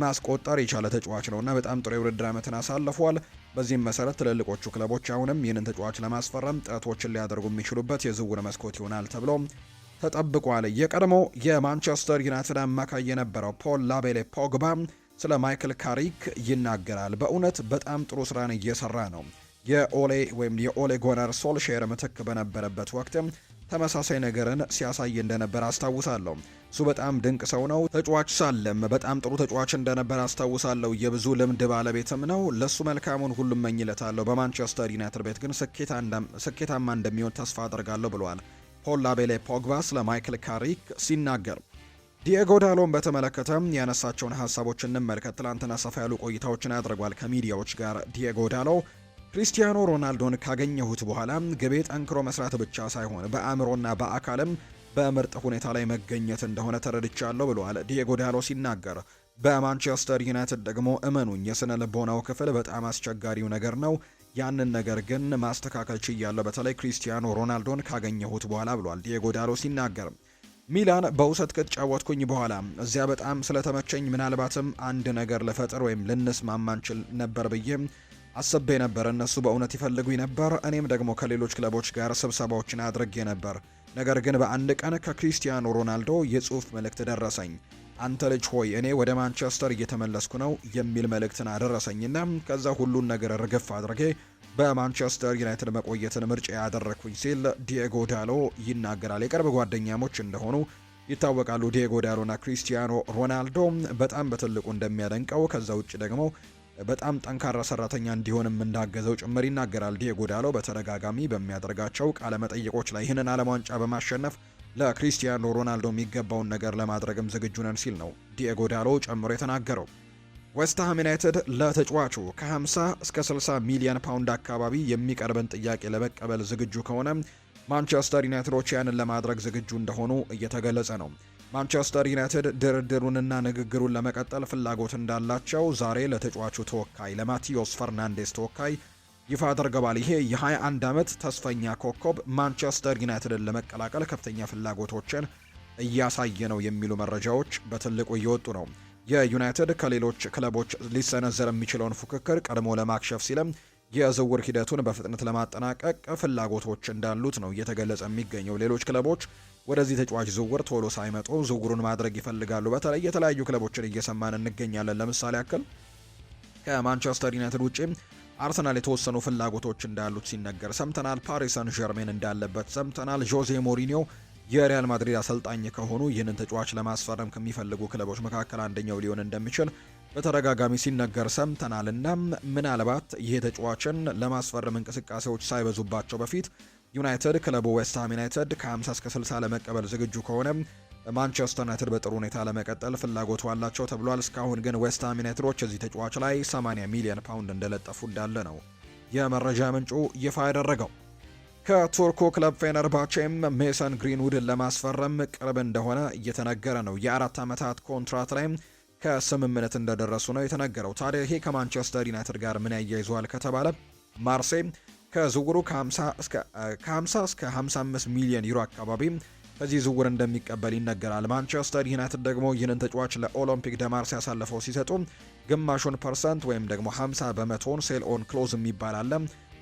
ማስቆጠር የቻለ ተጫዋች ነውና በጣም ጥሩ የውድድር ዓመትን አሳልፏል። በዚህም መሰረት ትልልቆቹ ክለቦች አሁንም ይህንን ተጫዋች ለማስፈረም ጥረቶችን ሊያደርጉ የሚችሉበት የዝውውር መስኮት ይሆናል ተብሎ ተጠብቋል። የቀድሞ የማንቸስተር ዩናይትድ አማካይ የነበረው ፖል ላቤሌ ፖግባ ስለ ማይክል ካሪክ ይናገራል። በእውነት በጣም ጥሩ ስራን እየሰራ ነው። የኦሌ ጎነር ሶልሼር ምትክ በነበረበት ወቅትም ተመሳሳይ ነገርን ሲያሳይ እንደነበር አስታውሳለሁ። እሱ በጣም ድንቅ ሰው ነው። ተጫዋች ሳለም በጣም ጥሩ ተጫዋች እንደነበር አስታውሳለሁ። የብዙ ልምድ ባለቤትም ነው። ለሱ መልካሙን ሁሉ እመኝለታለሁ። በማንቸስተር ዩናይትድ ቤት ግን ስኬታማ እንደሚሆን ተስፋ አደርጋለሁ ብለዋል ፖል ላቤሌ ፖግባ ስለ ማይክል ካሪክ ሲናገር። ዲየጎ ዳሎን በተመለከተ ያነሳቸውን ሀሳቦች እንመልከት። ትላንትና ሰፋ ያሉ ቆይታዎችን አድርጓል ከሚዲያዎች ጋር። ዲየጎ ዳሎ ክሪስቲያኖ ሮናልዶን ካገኘሁት በኋላ ግቤ ጠንክሮ መስራት ብቻ ሳይሆን በአእምሮና በአካልም በምርጥ ሁኔታ ላይ መገኘት እንደሆነ ተረድቻለሁ ብለዋል ዲየጎ ዳሎ ሲናገር። በማንቸስተር ዩናይትድ ደግሞ እመኑኝ የስነ ልቦናው ክፍል በጣም አስቸጋሪው ነገር ነው። ያንን ነገር ግን ማስተካከል ችያለሁ፣ በተለይ ክሪስቲያኖ ሮናልዶን ካገኘሁት በኋላ ብሏል ዲየጎ ዳሎ ሲናገር። ሚላን በውሰት ከተጫወትኩኝ በኋላ እዚያ በጣም ስለተመቸኝ ምናልባትም አንድ ነገር ልፈጥር ወይም ልንስማማ እንችል ነበር ብዬ አስቤ ነበር። እነሱ በእውነት ይፈልጉኝ ነበር። እኔም ደግሞ ከሌሎች ክለቦች ጋር ስብሰባዎችን አድርጌ ነበር። ነገር ግን በአንድ ቀን ከክሪስቲያኖ ሮናልዶ የጽሑፍ መልእክት ደረሰኝ። አንተ ልጅ ሆይ እኔ ወደ ማንቸስተር እየተመለስኩ ነው የሚል መልእክትን አደረሰኝና ከዛ ሁሉን ነገር ርግፍ አድርጌ በማንቸስተር ዩናይትድ መቆየትን ምርጫ ያደረኩኝ ሲል ዲየጎ ዳሎ ይናገራል። የቅርብ ጓደኛሞች እንደሆኑ ይታወቃሉ። ዲየጎ ዳሎና ክሪስቲያኖ ሮናልዶ በጣም በትልቁ እንደሚያደንቀው ከዛ ውጭ ደግሞ በጣም ጠንካራ ሰራተኛ እንዲሆንም እንዳገዘው ጭምር ይናገራል። ዲየጎ ዳሎ በተደጋጋሚ በሚያደርጋቸው ቃለ መጠይቆች ላይ ይህንን ዓለም ዋንጫ በማሸነፍ ለክሪስቲያኖ ሮናልዶ የሚገባውን ነገር ለማድረግም ዝግጁ ነን ሲል ነው ዲየጎ ዳሎ ጨምሮ የተናገረው። ዌስትሃም ዩናይትድ ለተጫዋቹ ከ50 እስከ 60 ሚሊዮን ፓውንድ አካባቢ የሚቀርብን ጥያቄ ለመቀበል ዝግጁ ከሆነ ማንቸስተር ዩናይትዶች ያንን ለማድረግ ዝግጁ እንደሆኑ እየተገለጸ ነው። ማንቸስተር ዩናይትድ ድርድሩንና ንግግሩን ለመቀጠል ፍላጎት እንዳላቸው ዛሬ ለተጫዋቹ ተወካይ ለማቲዮስ ፈርናንዴስ ተወካይ ይፋ አድርገዋል። ይሄ የ21 ዓመት ተስፈኛ ኮከብ ማንቸስተር ዩናይትድን ለመቀላቀል ከፍተኛ ፍላጎቶችን እያሳየ ነው የሚሉ መረጃዎች በትልቁ እየወጡ ነው። የዩናይትድ ከሌሎች ክለቦች ሊሰነዘር የሚችለውን ፉክክር ቀድሞ ለማክሸፍ ሲልም የዝውውር ሂደቱን በፍጥነት ለማጠናቀቅ ፍላጎቶች እንዳሉት ነው እየተገለጸ የሚገኘው። ሌሎች ክለቦች ወደዚህ ተጫዋች ዝውውር ቶሎ ሳይመጡ ዝውውሩን ማድረግ ይፈልጋሉ። በተለይ የተለያዩ ክለቦችን እየሰማን እንገኛለን። ለምሳሌ ያክል ከማንቸስተር ዩናይትድ ውጪ አርሰናል የተወሰኑ ፍላጎቶች እንዳሉት ሲነገር ሰምተናል። ፓሪስ ሰን ዠርሜን እንዳለበት ሰምተናል። ጆዜ ሞሪኒዮ የሪያል ማድሪድ አሰልጣኝ ከሆኑ ይህንን ተጫዋች ለማስፈረም ከሚፈልጉ ክለቦች መካከል አንደኛው ሊሆን እንደሚችል በተደጋጋሚ ሲነገር ሰምተናል። እናም ምናልባት ይሄ ተጫዋችን ለማስፈረም እንቅስቃሴዎች ሳይበዙባቸው በፊት ዩናይትድ ክለቡ ዌስትሃም ዩናይትድ ከ50 እስከ 60 ለመቀበል ዝግጁ ከሆነ ማንቸስተር ዩናይትድ በጥሩ ሁኔታ ለመቀጠል ፍላጎቱ አላቸው ተብሏል። እስካሁን ግን ዌስትሃም ዩናይትዶች እዚህ ተጫዋች ላይ 80 ሚሊዮን ፓውንድ እንደለጠፉ እንዳለ ነው የመረጃ ምንጩ ይፋ ያደረገው። ከቱርኩ ክለብ ፌነርባቼም ሜሰን ግሪንውድን ለማስፈረም ቅርብ እንደሆነ እየተነገረ ነው። የ4 ዓመታት ኮንትራት ላይ ከስምምነት እንደደረሱ ነው የተነገረው። ታዲያ ይሄ ከማንቸስተር ዩናይትድ ጋር ምን ያያይዘዋል ከተባለ ማርሴይ ከዝውውሩ ከ50 እስከ 55 ሚሊዮን ዩሮ አካባቢ ከዚህ ዝውውር እንደሚቀበል ይነገራል። ማንቸስተር ዩናይትድ ደግሞ ይህንን ተጫዋች ለኦሎምፒክ ደ ማርሴይ ያሳለፈው ሲሰጡ ግማሹን ፐርሰንት ወይም ደግሞ 50 በመቶን ሴል ኦን ክሎዝ የሚባል አለ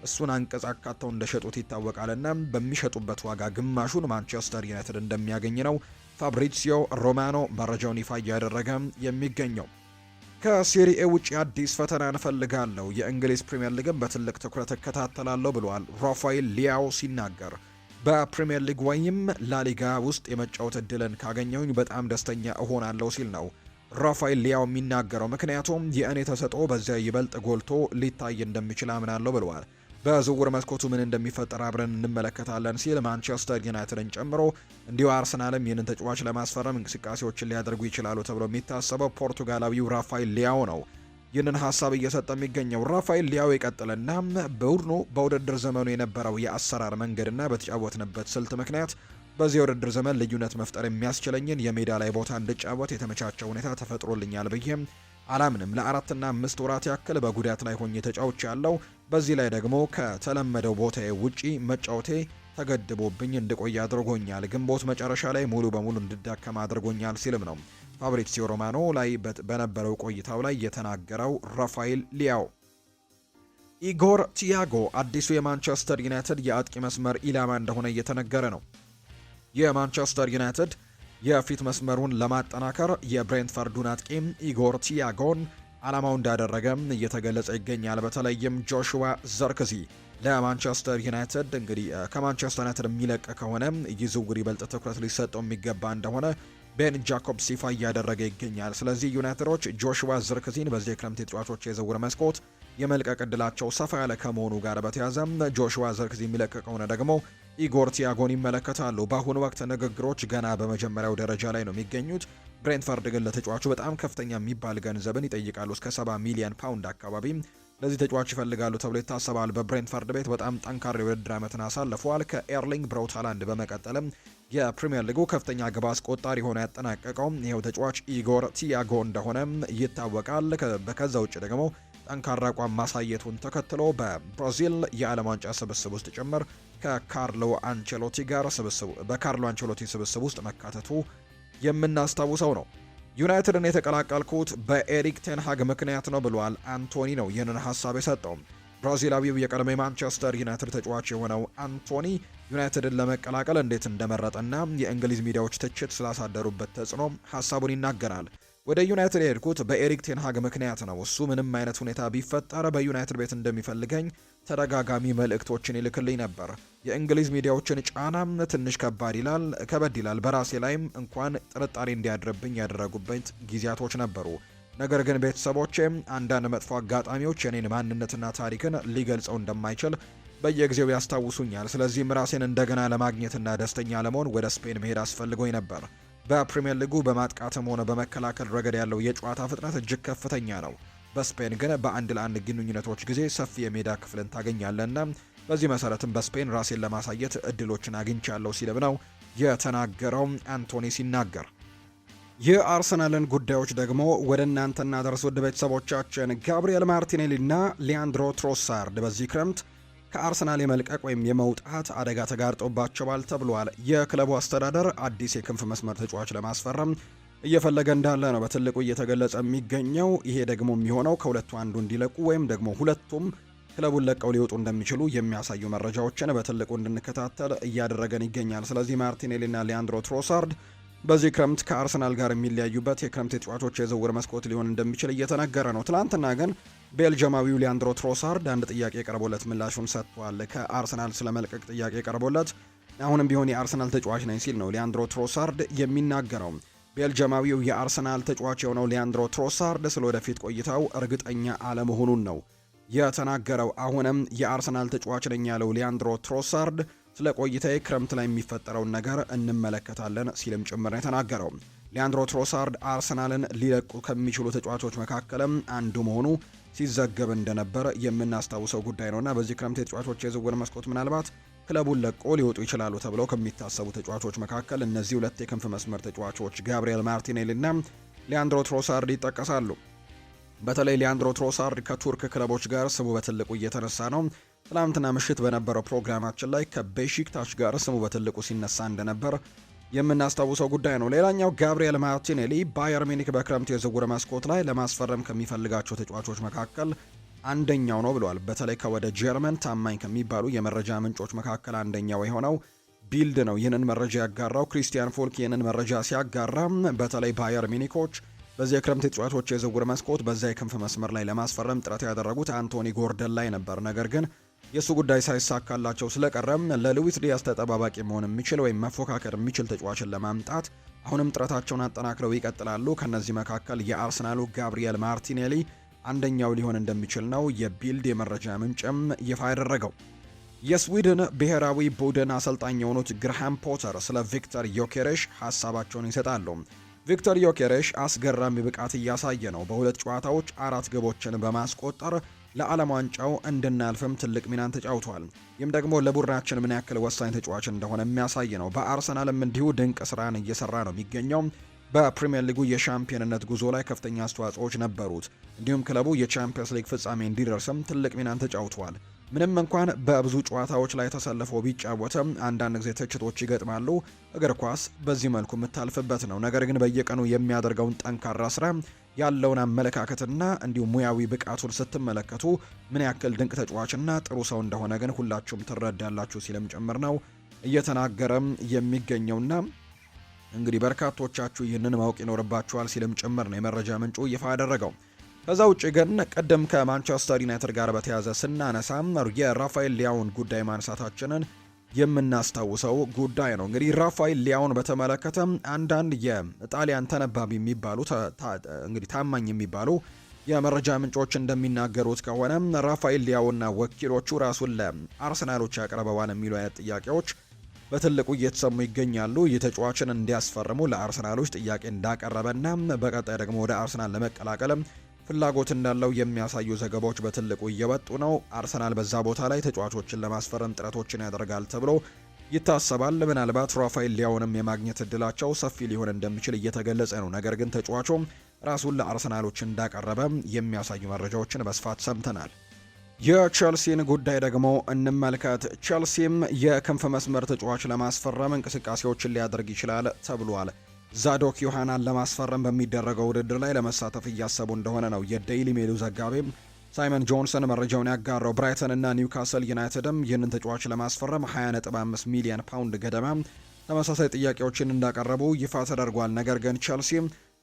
እሱን አንቀጽ አካተው እንደሸጡት ይታወቃልና በሚሸጡበት ዋጋ ግማሹን ማንቸስተር ዩናይትድ እንደሚያገኝ ነው ፋብሪዚዮ ሮማኖ መረጃውን ይፋ እያደረገ የሚገኘው። ከሴሪኤ ውጪ አዲስ ፈተና እንፈልጋለሁ፣ የእንግሊዝ ፕሪምየር ሊግን በትልቅ ትኩረት እከታተላለሁ ብሏል ራፋኤል ሊያው ሲናገር። በፕሪምየር ሊግ ወይም ላሊጋ ውስጥ የመጫወት እድልን ካገኘሁኝ በጣም ደስተኛ እሆናለሁ ሲል ነው ራፋኤል ሊያው የሚናገረው። ምክንያቱም የእኔ ተሰጥኦ በዚያ ይበልጥ ጎልቶ ሊታይ እንደሚችል አምናለሁ ብለዋል። በዝውውር መስኮቱ ምን እንደሚፈጠር አብረን እንመለከታለን ሲል ማንቸስተር ዩናይትድን ጨምሮ እንዲሁ አርሰናልም ይህንን ተጫዋች ለማስፈረም እንቅስቃሴዎችን ሊያደርጉ ይችላሉ ተብሎ የሚታሰበው ፖርቱጋላዊው ራፋኤል ሊያው ነው ይህንን ሀሳብ እየሰጠ የሚገኘው። ራፋኤል ሊያው ይቀጥልና ቡድኑ በውድድር ዘመኑ የነበረው የአሰራር መንገድና በተጫወትንበት ስልት ምክንያት በዚህ የውድድር ዘመን ልዩነት መፍጠር የሚያስችለኝን የሜዳ ላይ ቦታ እንድጫወት የተመቻቸ ሁኔታ ተፈጥሮልኛል ብዬም አላምንም። ለ4 እና 5 ወራት ያክል በጉዳት ላይ ሆኜ ተጫውቼ ያለው በዚህ ላይ ደግሞ ከተለመደው ቦታዬ ውጪ መጫወቴ ተገድቦብኝ እንድቆይ አድርጎኛል። ግንቦት መጨረሻ ላይ ሙሉ በሙሉ እንድዳከም አድርጎኛል ሲልም ነው ፋብሪዚዮ ሮማኖ ላይ በነበረው ቆይታው ላይ የተናገረው ራፋኤል ሊያው። ኢጎር ቲያጎ አዲሱ የማንቸስተር ዩናይትድ የአጥቂ መስመር ኢላማ እንደሆነ እየተነገረ ነው። የማንቸስተር ዩናይትድ የፊት መስመሩን ለማጠናከር የብሬንትፈርዱን አጥቂ ኢጎር ቲያጎን ዓላማው እንዳደረገም እየተገለጸ ይገኛል። በተለይም ጆሹዋ ዘርክዚ ለማንቸስተር ዩናይትድ እንግዲህ ከማንቸስተር ዩናይትድ የሚለቅ ከሆነ ይህ ዝውውር ይበልጥ ትኩረት ሊሰጠው የሚገባ እንደሆነ ቤን ጃኮብስ ይፋ እያደረገ ይገኛል። ስለዚህ ዩናይትዶች ጆሹዋ ዘርክዚን በዚህ የክረምት የተጫዋቾች የዝውውር መስኮት የመልቀቅ ዕድላቸው ሰፋ ያለ ከመሆኑ ጋር በተያያዘ ጆሹዋ ዘርክዚ የሚለቅ ከሆነ ደግሞ ኢጎር ቲያጎን ይመለከታሉ። በአሁኑ ወቅት ንግግሮች ገና በመጀመሪያው ደረጃ ላይ ነው የሚገኙት። ብሬንትፈርድ ግን ለተጫዋቹ በጣም ከፍተኛ የሚባል ገንዘብን ይጠይቃሉ። እስከ 70 ሚሊዮን ፓውንድ አካባቢ ለዚህ ተጫዋች ይፈልጋሉ ተብሎ ይታሰባል። በብሬንትፈርድ ቤት በጣም ጠንካራ የውድድር ዓመትን አሳልፈዋል። ከኤርሊንግ ብራውት ሃላንድ በመቀጠልም የፕሪሚየር ሊጉ ከፍተኛ ግብ አስቆጣሪ ሆኖ ያጠናቀቀው ይኸው ተጫዋች ኢጎር ቲያጎ እንደሆነ ይታወቃል። ከዛ ውጭ ደግሞ ጠንካራ አቋም ማሳየቱን ተከትሎ በብራዚል የዓለም ዋንጫ ስብስብ ውስጥ ጭምር ከካርሎ አንቸሎቲ ጋር በካርሎ አንቸሎቲ ስብስብ ውስጥ መካተቱ የምናስታውሰው ነው። ዩናይትድን የተቀላቀልኩት በኤሪክ ቴንሃግ ምክንያት ነው ብሏል አንቶኒ ነው ይህንን ሀሳብ የሰጠው። ብራዚላዊው የቀድሞ የማንቸስተር ዩናይትድ ተጫዋች የሆነው አንቶኒ ዩናይትድን ለመቀላቀል እንዴት እንደመረጠና የእንግሊዝ ሚዲያዎች ትችት ስላሳደሩበት ተጽዕኖ ሀሳቡን ይናገራል። ወደ ዩናይትድ የሄድኩት በኤሪክ ቴንሃግ ምክንያት ነው። እሱ ምንም አይነት ሁኔታ ቢፈጠር በዩናይትድ ቤት እንደሚፈልገኝ ተደጋጋሚ መልእክቶችን ይልክልኝ ነበር። የእንግሊዝ ሚዲያዎችን ጫናም ትንሽ ከበድ ይላል። በራሴ ላይም እንኳን ጥርጣሬ እንዲያድርብኝ ያደረጉበት ጊዜያቶች ነበሩ። ነገር ግን ቤተሰቦቼም አንዳንድ መጥፎ አጋጣሚዎች የኔን ማንነትና ታሪክን ሊገልጸው እንደማይችል በየጊዜው ያስታውሱኛል። ስለዚህም ራሴን እንደገና ለማግኘትና ደስተኛ ለመሆን ወደ ስፔን መሄድ አስፈልጎኝ ነበር። በፕሪሚየር ሊጉ በማጥቃትም ሆነ በመከላከል ረገድ ያለው የጨዋታ ፍጥነት እጅግ ከፍተኛ ነው። በስፔን ግን በአንድ ለአንድ ግንኙነቶች ጊዜ ሰፊ የሜዳ ክፍልን ታገኛለና በዚህ መሰረትም በስፔን ራሴን ለማሳየት እድሎችን አግኝቻለሁ ሲልም ነው የተናገረው አንቶኒ ሲናገር። የአርሰናልን ጉዳዮች ደግሞ ወደ እናንተ እናደርስ ውድ ቤተሰቦቻችን። ጋብሪኤል ማርቲኔሊና ሊያንድሮ ትሮሳርድ በዚህ ክረምት ከአርሰናል የመልቀቅ ወይም የመውጣት አደጋ ተጋርጦባቸዋል ተብሏል። የክለቡ አስተዳደር አዲስ የክንፍ መስመር ተጫዋች ለማስፈረም እየፈለገ እንዳለ ነው በትልቁ እየተገለጸ የሚገኘው። ይሄ ደግሞ የሚሆነው ከሁለቱ አንዱ እንዲለቁ ወይም ደግሞ ሁለቱም ክለቡን ለቀው ሊወጡ እንደሚችሉ የሚያሳዩ መረጃዎችን በትልቁ እንድንከታተል እያደረገን ይገኛል። ስለዚህ ማርቲኔሊና ሊያንድሮ ትሮሳርድ በዚህ ክረምት ከአርሰናል ጋር የሚለያዩበት የክረምት ተጫዋቾች የዝውውር መስኮት ሊሆን እንደሚችል እየተነገረ ነው። ትላንትና ግን ቤልጅማዊው ሊያንድሮ ትሮሳርድ አንድ ጥያቄ ቀርቦለት ምላሹን ሰጥቷል። ከአርሰናል ስለመልቀቅ ጥያቄ ቀርቦለት አሁንም ቢሆን የአርሰናል ተጫዋች ነኝ ሲል ነው ሊያንድሮ ትሮሳርድ የሚናገረው። ቤልጅማዊው የአርሰናል ተጫዋች የሆነው ሊያንድሮ ትሮሳርድ ስለ ወደፊት ቆይታው እርግጠኛ አለመሆኑን ነው የተናገረው። አሁንም የአርሰናል ተጫዋች ነኝ ያለው ሊያንድሮ ትሮሳርድ ስለ ቆይታዬ ክረምት ላይ የሚፈጠረውን ነገር እንመለከታለን ሲልም ጭምር ነው የተናገረው። ሊያንድሮ ትሮሳርድ አርሰናልን ሊለቁ ከሚችሉ ተጫዋቾች መካከልም አንዱ መሆኑ ሲዘገብ እንደነበር የምናስታውሰው ጉዳይ ነውና በዚህ ክረምት የተጫዋቾች የዝውውር መስኮት ምናልባት ክለቡን ለቆ ሊወጡ ይችላሉ ተብለው ከሚታሰቡ ተጫዋቾች መካከል እነዚህ ሁለት የክንፍ መስመር ተጫዋቾች ጋብሪኤል ማርቲኔሊ እና ሊያንድሮ ትሮሳርድ ይጠቀሳሉ። በተለይ ሊያንድሮ ትሮሳርድ ከቱርክ ክለቦች ጋር ስሙ በትልቁ እየተነሳ ነው። ትላንትና ምሽት በነበረው ፕሮግራማችን ላይ ከቤሺክታሽ ጋር ስሙ በትልቁ ሲነሳ እንደነበር የምናስታውሰው ጉዳይ ነው። ሌላኛው ጋብሪኤል ማርቲኔሊ ባየር ሚኒክ በክረምት የዝውውር መስኮት ላይ ለማስፈረም ከሚፈልጋቸው ተጫዋቾች መካከል አንደኛው ነው ብሏል። በተለይ ከወደ ጀርመን ታማኝ ከሚባሉ የመረጃ ምንጮች መካከል አንደኛው የሆነው ቢልድ ነው ይህንን መረጃ ያጋራው። ክሪስቲያን ፎልክ ይህንን መረጃ ሲያጋራ በተለይ ባየር ሚኒኮች በዚህ የክረምት ተጫዋቾች የዝውውር መስኮት በዛ የክንፍ መስመር ላይ ለማስፈረም ጥረት ያደረጉት አንቶኒ ጎርደን ላይ ነበር። ነገር ግን የሱ ጉዳይ ሳይሳካላቸው ስለቀረም ለሉዊስ ዲያስ ተጠባባቂ መሆን የሚችል ወይም መፎካከር የሚችል ተጫዋችን ለማምጣት አሁንም ጥረታቸውን አጠናክረው ይቀጥላሉ። ከነዚህ መካከል የአርሰናሉ ጋብሪኤል ማርቲኔሊ አንደኛው ሊሆን እንደሚችል ነው የቢልድ የመረጃ ምንጭም ይፋ ያደረገው። የስዊድን ብሔራዊ ቡድን አሰልጣኝ የሆኑት ግርሃም ፖተር ስለ ቪክተር ዮኬሬሽ ሀሳባቸውን ይሰጣሉ። ቪክተር ዮኬሬሽ አስገራሚ ብቃት እያሳየ ነው። በሁለት ጨዋታዎች 4 ግቦችን በማስቆጠር ለዓለም ዋንጫው እንድናልፍም ትልቅ ሚናን ተጫውቷል። ይህም ደግሞ ለቡድናችን ምን ያክል ወሳኝ ተጫዋች እንደሆነ የሚያሳይ ነው። በአርሰናልም እንዲሁ ድንቅ ስራን እየሰራ ነው የሚገኘው። በፕሪሚየር ሊጉ የሻምፒዮንነት ጉዞ ላይ ከፍተኛ አስተዋጽኦዎች ነበሩት። እንዲሁም ክለቡ የቻምፒየንስ ሊግ ፍጻሜ እንዲደርስም ትልቅ ሚናን ተጫውቷል። ምንም እንኳን በብዙ ጨዋታዎች ላይ ተሰልፎ ቢጫወትም አንዳንድ ጊዜ ትችቶች ይገጥማሉ። እግር ኳስ በዚህ መልኩ የምታልፍበት ነው። ነገር ግን በየቀኑ የሚያደርገውን ጠንካራ ስራ ያለውን አመለካከትና እንዲሁም ሙያዊ ብቃቱን ስትመለከቱ ምን ያክል ድንቅ ተጫዋችና ጥሩ ሰው እንደሆነ ግን ሁላችሁም ትረዳላችሁ ሲልም ጭምር ነው እየተናገረም የሚገኘውና እንግዲህ በርካቶቻችሁ ይህንን ማወቅ ይኖርባችኋል ሲልም ጭምር ነው የመረጃ ምንጩ ይፋ ያደረገው። ከዛ ውጭ ግን ቀደም ከማንቸስተር ዩናይትድ ጋር በተያያዘ ስናነሳም የራፋኤል ሊያውን ጉዳይ ማንሳታችንን የምናስታውሰው ጉዳይ ነው። እንግዲህ ራፋኤል ሊያውን በተመለከተ አንዳንድ የጣሊያን ተነባቢ የሚባሉ እንግዲህ ታማኝ የሚባሉ የመረጃ ምንጮች እንደሚናገሩት ከሆነ ራፋኤል ሊያውና ወኪሎቹ ራሱን ለአርሰናሎች ያቀርበዋል የሚሉ አይነት ጥያቄዎች በትልቁ እየተሰሙ ይገኛሉ። የተጫዋችን እንዲያስፈርሙ ለአርሰናሎች ጥያቄ እንዳቀረበና በቀጣይ ደግሞ ወደ አርሰናል ለመቀላቀልም ፍላጎት እንዳለው የሚያሳዩ ዘገባዎች በትልቁ እየወጡ ነው። አርሰናል በዛ ቦታ ላይ ተጫዋቾችን ለማስፈረም ጥረቶችን ያደርጋል ተብሎ ይታሰባል። ምናልባት ራፋኤል ሊያውንም የማግኘት እድላቸው ሰፊ ሊሆን እንደሚችል እየተገለጸ ነው። ነገር ግን ተጫዋቹም ራሱን ለአርሰናሎች እንዳቀረበ የሚያሳዩ መረጃዎችን በስፋት ሰምተናል። የቼልሲን ጉዳይ ደግሞ እንመልከት። ቼልሲም የክንፍ መስመር ተጫዋች ለማስፈረም እንቅስቃሴዎችን ሊያደርግ ይችላል ተብሏል። ዛዶክ ዮሐናን ለማስፈረም በሚደረገው ውድድር ላይ ለመሳተፍ እያሰቡ እንደሆነ ነው የዴይሊ ሜሉ ዘጋቢም ሳይመን ጆንሰን መረጃውን ያጋራው። ብራይተን እና ኒውካስል ዩናይትድም ይህንን ተጫዋች ለማስፈረም 20.5 ሚሊዮን ፓውንድ ገደማ ተመሳሳይ ጥያቄዎችን እንዳቀረቡ ይፋ ተደርጓል። ነገር ግን ቸልሲ